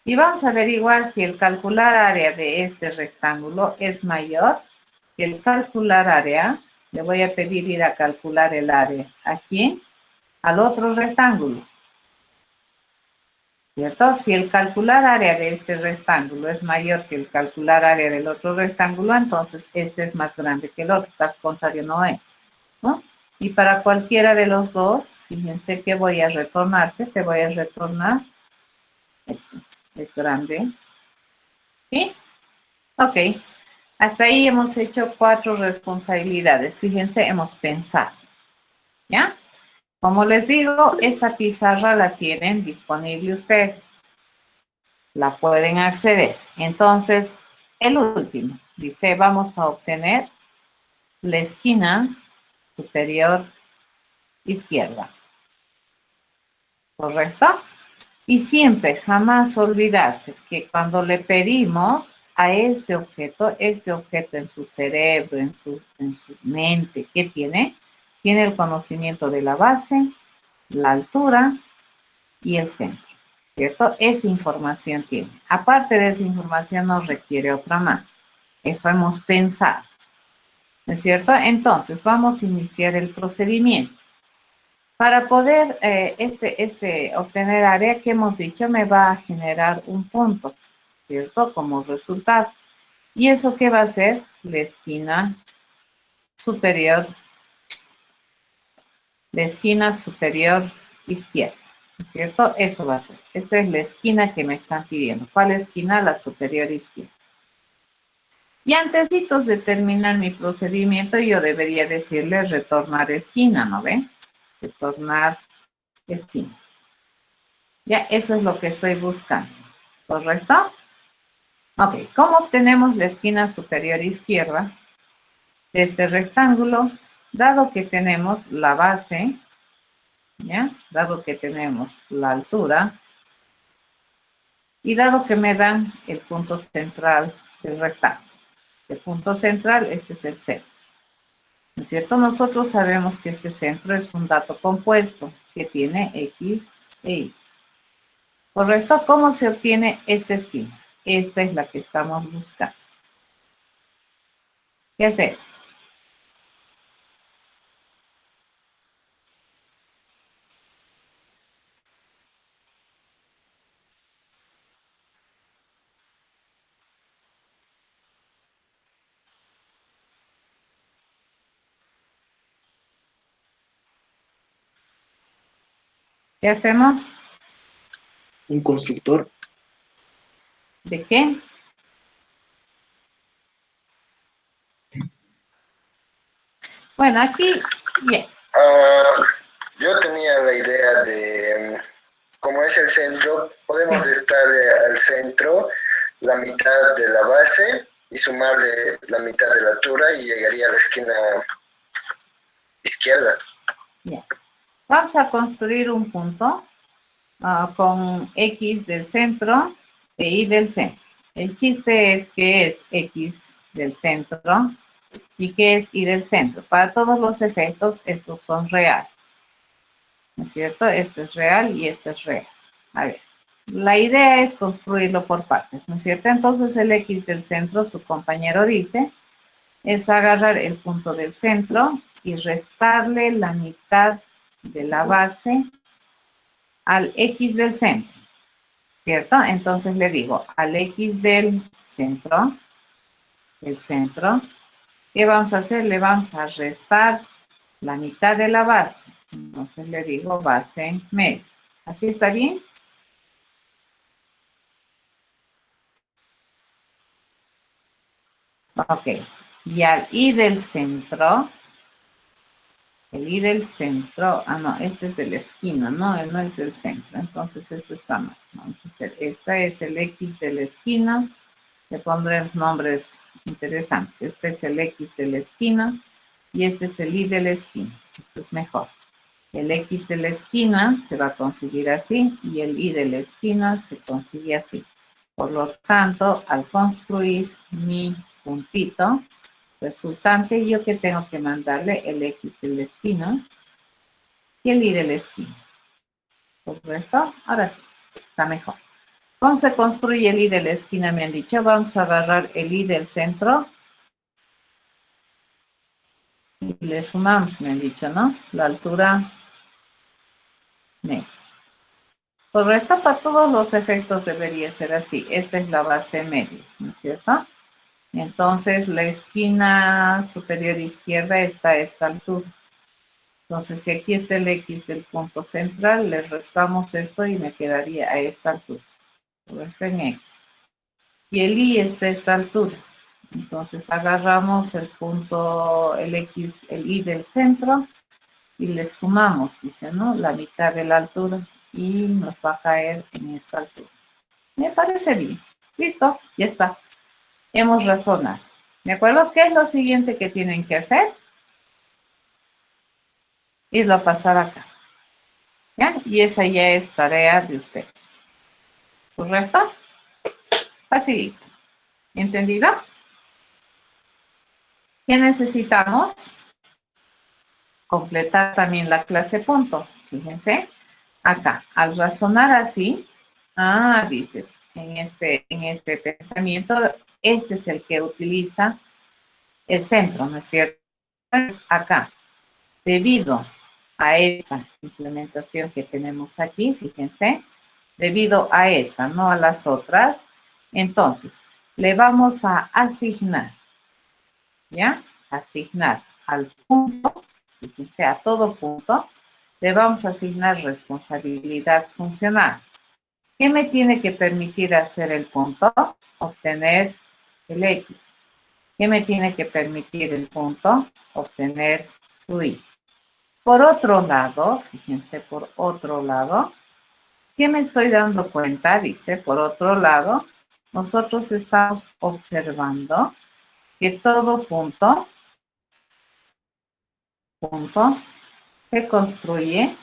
Y vamos a averiguar si el calcular área de este rectángulo es mayor que el calcular área. Le voy a pedir ir a calcular el área. Aquí, al otro rectángulo. ¿Cierto? Si el calcular área de este rectángulo es mayor que el calcular área del otro rectángulo, entonces este es más grande que el otro. Caso contrario no es, ¿no? Y para cualquiera de los dos, fíjense que voy a retornarte. Te voy a retornar esto. Es grande. ¿Sí? Ok. Hasta ahí hemos hecho 4 responsabilidades. Fíjense, hemos pensado. ¿Ya? Como les digo, esta pizarra la tienen disponible ustedes. La pueden acceder. Entonces, el último. Dice, vamos a obtener la esquina superior izquierda. ¿Correcto? Y siempre, jamás olvidarse que cuando le pedimos a este objeto en su cerebro, en su mente, ¿qué tiene? Tiene el conocimiento de la base, la altura y el centro, ¿cierto? Esa información tiene. Aparte de esa información nos requiere otra más. Eso hemos pensado, ¿no es cierto? Entonces, vamos a iniciar el procedimiento. Para poder obtener área que hemos dicho me va a generar un punto, ¿cierto? Como resultado. ¿Y eso qué va a ser? La esquina superior izquierda, ¿cierto? Eso va a ser. Esta es la esquina que me están pidiendo. ¿Cuál esquina? La superior izquierda. Y antesitos de terminar mi procedimiento, yo debería decirle retornar esquina, ¿no ven? Retornar esquina. Ya, eso es lo que estoy buscando. ¿Correcto? Ok, ¿cómo obtenemos la esquina superior izquierda de este rectángulo? Dado que tenemos la base, ¿ya? Dado que tenemos la altura, y dado que me dan el punto central del rectángulo. El punto central, este es el centro. ¿No es cierto? Nosotros sabemos que este centro es un dato compuesto que tiene X e Y. ¿Correcto? ¿Cómo se obtiene esta esquina? Esta es la que estamos buscando. ¿Qué hacemos? ¿Qué hacemos? Un constructor. ¿De qué? Bueno, aquí, bien. Yo tenía la idea de, como es el centro, podemos Sí. estar al centro la mitad de la base y sumarle la mitad de la altura y llegaría a la esquina izquierda. Bien. Vamos a construir un punto con X del centro e Y del centro. El chiste es que es X del centro y que es Y del centro. Para todos los efectos, estos son reales. ¿No es cierto? Esto es real y esto es real. A ver, la idea es construirlo por partes, ¿no es cierto? Entonces el X del centro, su compañero dice, es agarrar el punto del centro y restarle la mitad de la base al X del centro, ¿cierto? Entonces le digo al X del centro, ¿qué vamos a hacer? Le vamos a restar la mitad de la base. Entonces le digo base media. ¿Así está bien? Ok. Y al I del centro, no, este es de la esquina, no es del centro, entonces esto está mal. Vamos a hacer, esta es el X de la esquina, le pondré nombres interesantes. Este es el X de la esquina y este es el Y de la esquina. Esto es mejor. El X de la esquina se va a conseguir así y el Y de la esquina se consigue así. Por lo tanto, al construir mi puntito resultante, yo que tengo que mandarle el X de la esquina y el Y de la esquina. ¿Correcto? Ahora sí, está mejor. ¿Cómo se construye el I de la esquina? Me han dicho, vamos a agarrar el I del centro y le sumamos, me han dicho, ¿no? La altura media. Correcto, para todos los efectos debería ser así. Esta es la base media, ¿no es cierto? Entonces, la esquina superior izquierda está a esta altura. Entonces, si aquí está el X del punto central, le restamos esto y me quedaría a esta altura. Esto en X. Y el Y está a esta altura. Entonces, agarramos el punto, el X, el Y del centro y le sumamos, dice, ¿no? La mitad de la altura y nos va a caer en esta altura. Me parece bien. Listo, ya está. Hemos razonado. ¿De acuerdo? ¿Qué es lo siguiente que tienen que hacer? Irlo a pasar acá. ¿Ya? Y esa ya es tarea de ustedes. ¿Correcto? Facilito. ¿Entendido? ¿Qué necesitamos? Completar también la clase punto. Fíjense. Acá, al razonar así, dices, en este pensamiento, este es el que utiliza el centro, ¿no es cierto? Acá, debido a esta implementación que tenemos aquí, fíjense, debido a esta, no a las otras, entonces le vamos a asignar, ¿ya? Asignar al punto, fíjense, a todo punto, le vamos a asignar responsabilidad funcional. ¿Qué me tiene que permitir hacer el punto? Obtener el X. ¿Qué me tiene que permitir el punto? Obtener su Y. Por otro lado, fíjense, por otro lado, ¿qué me estoy dando cuenta? Dice, por otro lado, nosotros estamos observando que todo punto se construye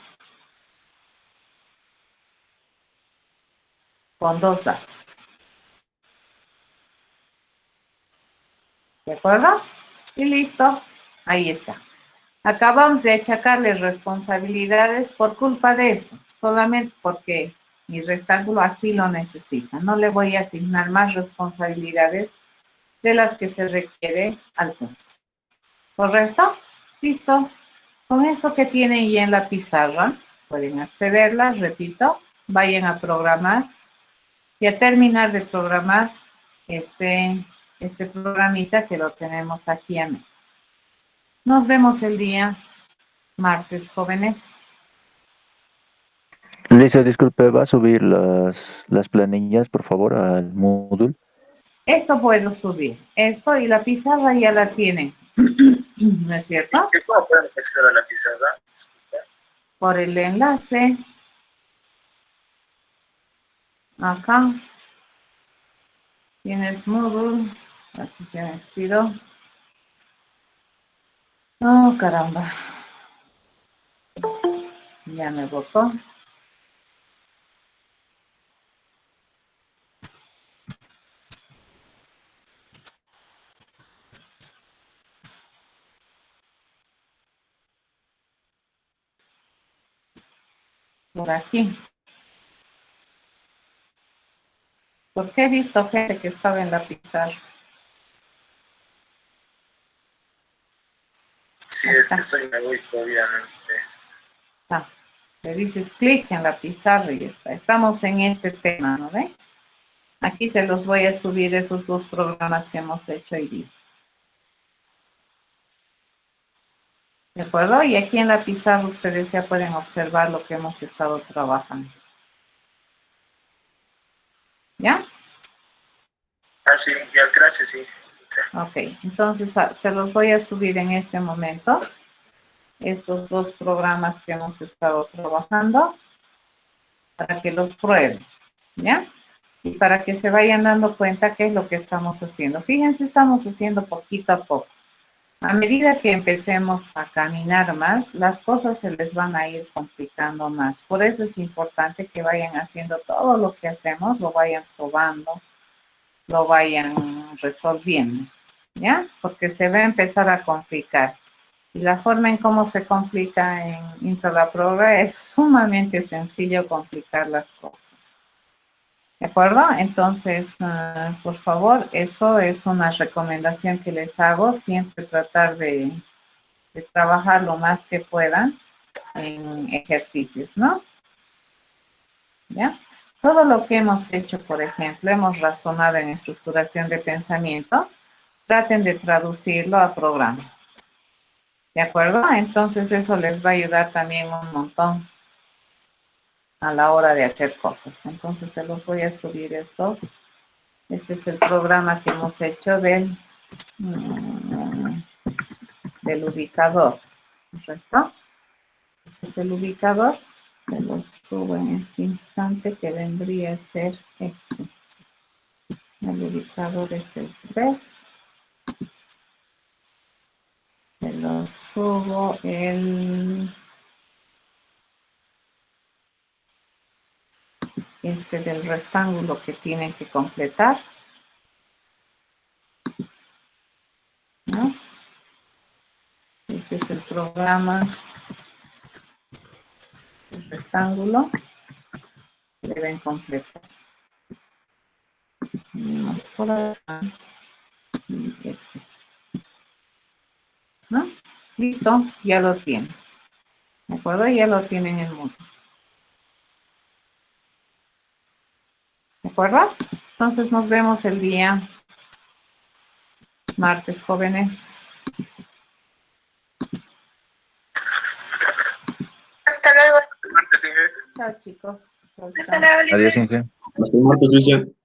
con dos datos. ¿De acuerdo? Y listo. Ahí está. Acabamos de achacarle responsabilidades por culpa de esto, solamente porque mi rectángulo así lo necesita. No le voy a asignar más responsabilidades de las que se requiere al punto. ¿Correcto? Listo. Con esto que tienen ya en la pizarra, pueden accederla, repito, vayan a programar y a terminar de programar este programita que lo tenemos aquí a mí. Nos vemos el día martes, jóvenes. Lisa, disculpe, ¿va a subir las planillas, por favor, al Moodle? Esto puedo subir. Esto y la pizarra ya la tienen. ¿No es cierto? ¿Cómo podemos acceder a la pizarra? Por el enlace. Acá. Tienes Moodle. Así se me expiró. Oh, caramba. Ya me botó. Por aquí. Porque he visto gente que estaba en la pizarra. Si Ahí es está. que soy megóico, obviamente. Ah, le dices clic en la pizarra y ya está. Estamos en este tema, ¿no ve? Aquí se los voy a subir esos dos programas que hemos hecho hoy día. ¿De acuerdo? Y aquí en la pizarra ustedes ya pueden observar lo que hemos estado trabajando. ¿Ya? Ah, sí, ya, gracias, sí. Ok, entonces se los voy a subir en este momento. Estos dos programas que hemos estado trabajando para que los prueben. ¿Ya? Y para que se vayan dando cuenta qué es lo que estamos haciendo. Fíjense, estamos haciendo poquito a poco. A medida que empecemos a caminar más, las cosas se les van a ir complicando más. Por eso es importante que vayan haciendo todo lo que hacemos, lo vayan probando, lo vayan resolviendo, ¿ya? Porque se va a empezar a complicar. Y la forma en cómo se complica en Intralaprogra es sumamente sencillo complicar las cosas. ¿De acuerdo? Entonces, por favor, eso es una recomendación que les hago, siempre tratar de trabajar lo más que puedan en ejercicios, ¿no? ¿Ya? Todo lo que hemos hecho, por ejemplo, hemos razonado en estructuración de pensamiento, traten de traducirlo a programa. ¿De acuerdo? Entonces eso les va a ayudar también un montón a la hora de hacer cosas. Entonces se los voy a subir estos. Este es el programa que hemos hecho del ubicador, ¿correcto? Este es el ubicador. Se los subo en este instante que vendría a ser este. El ubicador es el 3. Se lo subo este del rectángulo que tienen que completar, ¿no? Este es el programa del rectángulo que deben completar. Venimos por acá y este, ¿no? Listo, ya lo tienen. ¿De acuerdo? Ya lo tienen en modo. ¿De acuerdo? Entonces nos vemos el día martes, jóvenes. Hasta luego. Martes, Inge. Chao, chicos. Chao, Hasta chao. luego, Lisa. Adiós, Inge. Hasta el martes, Luisa.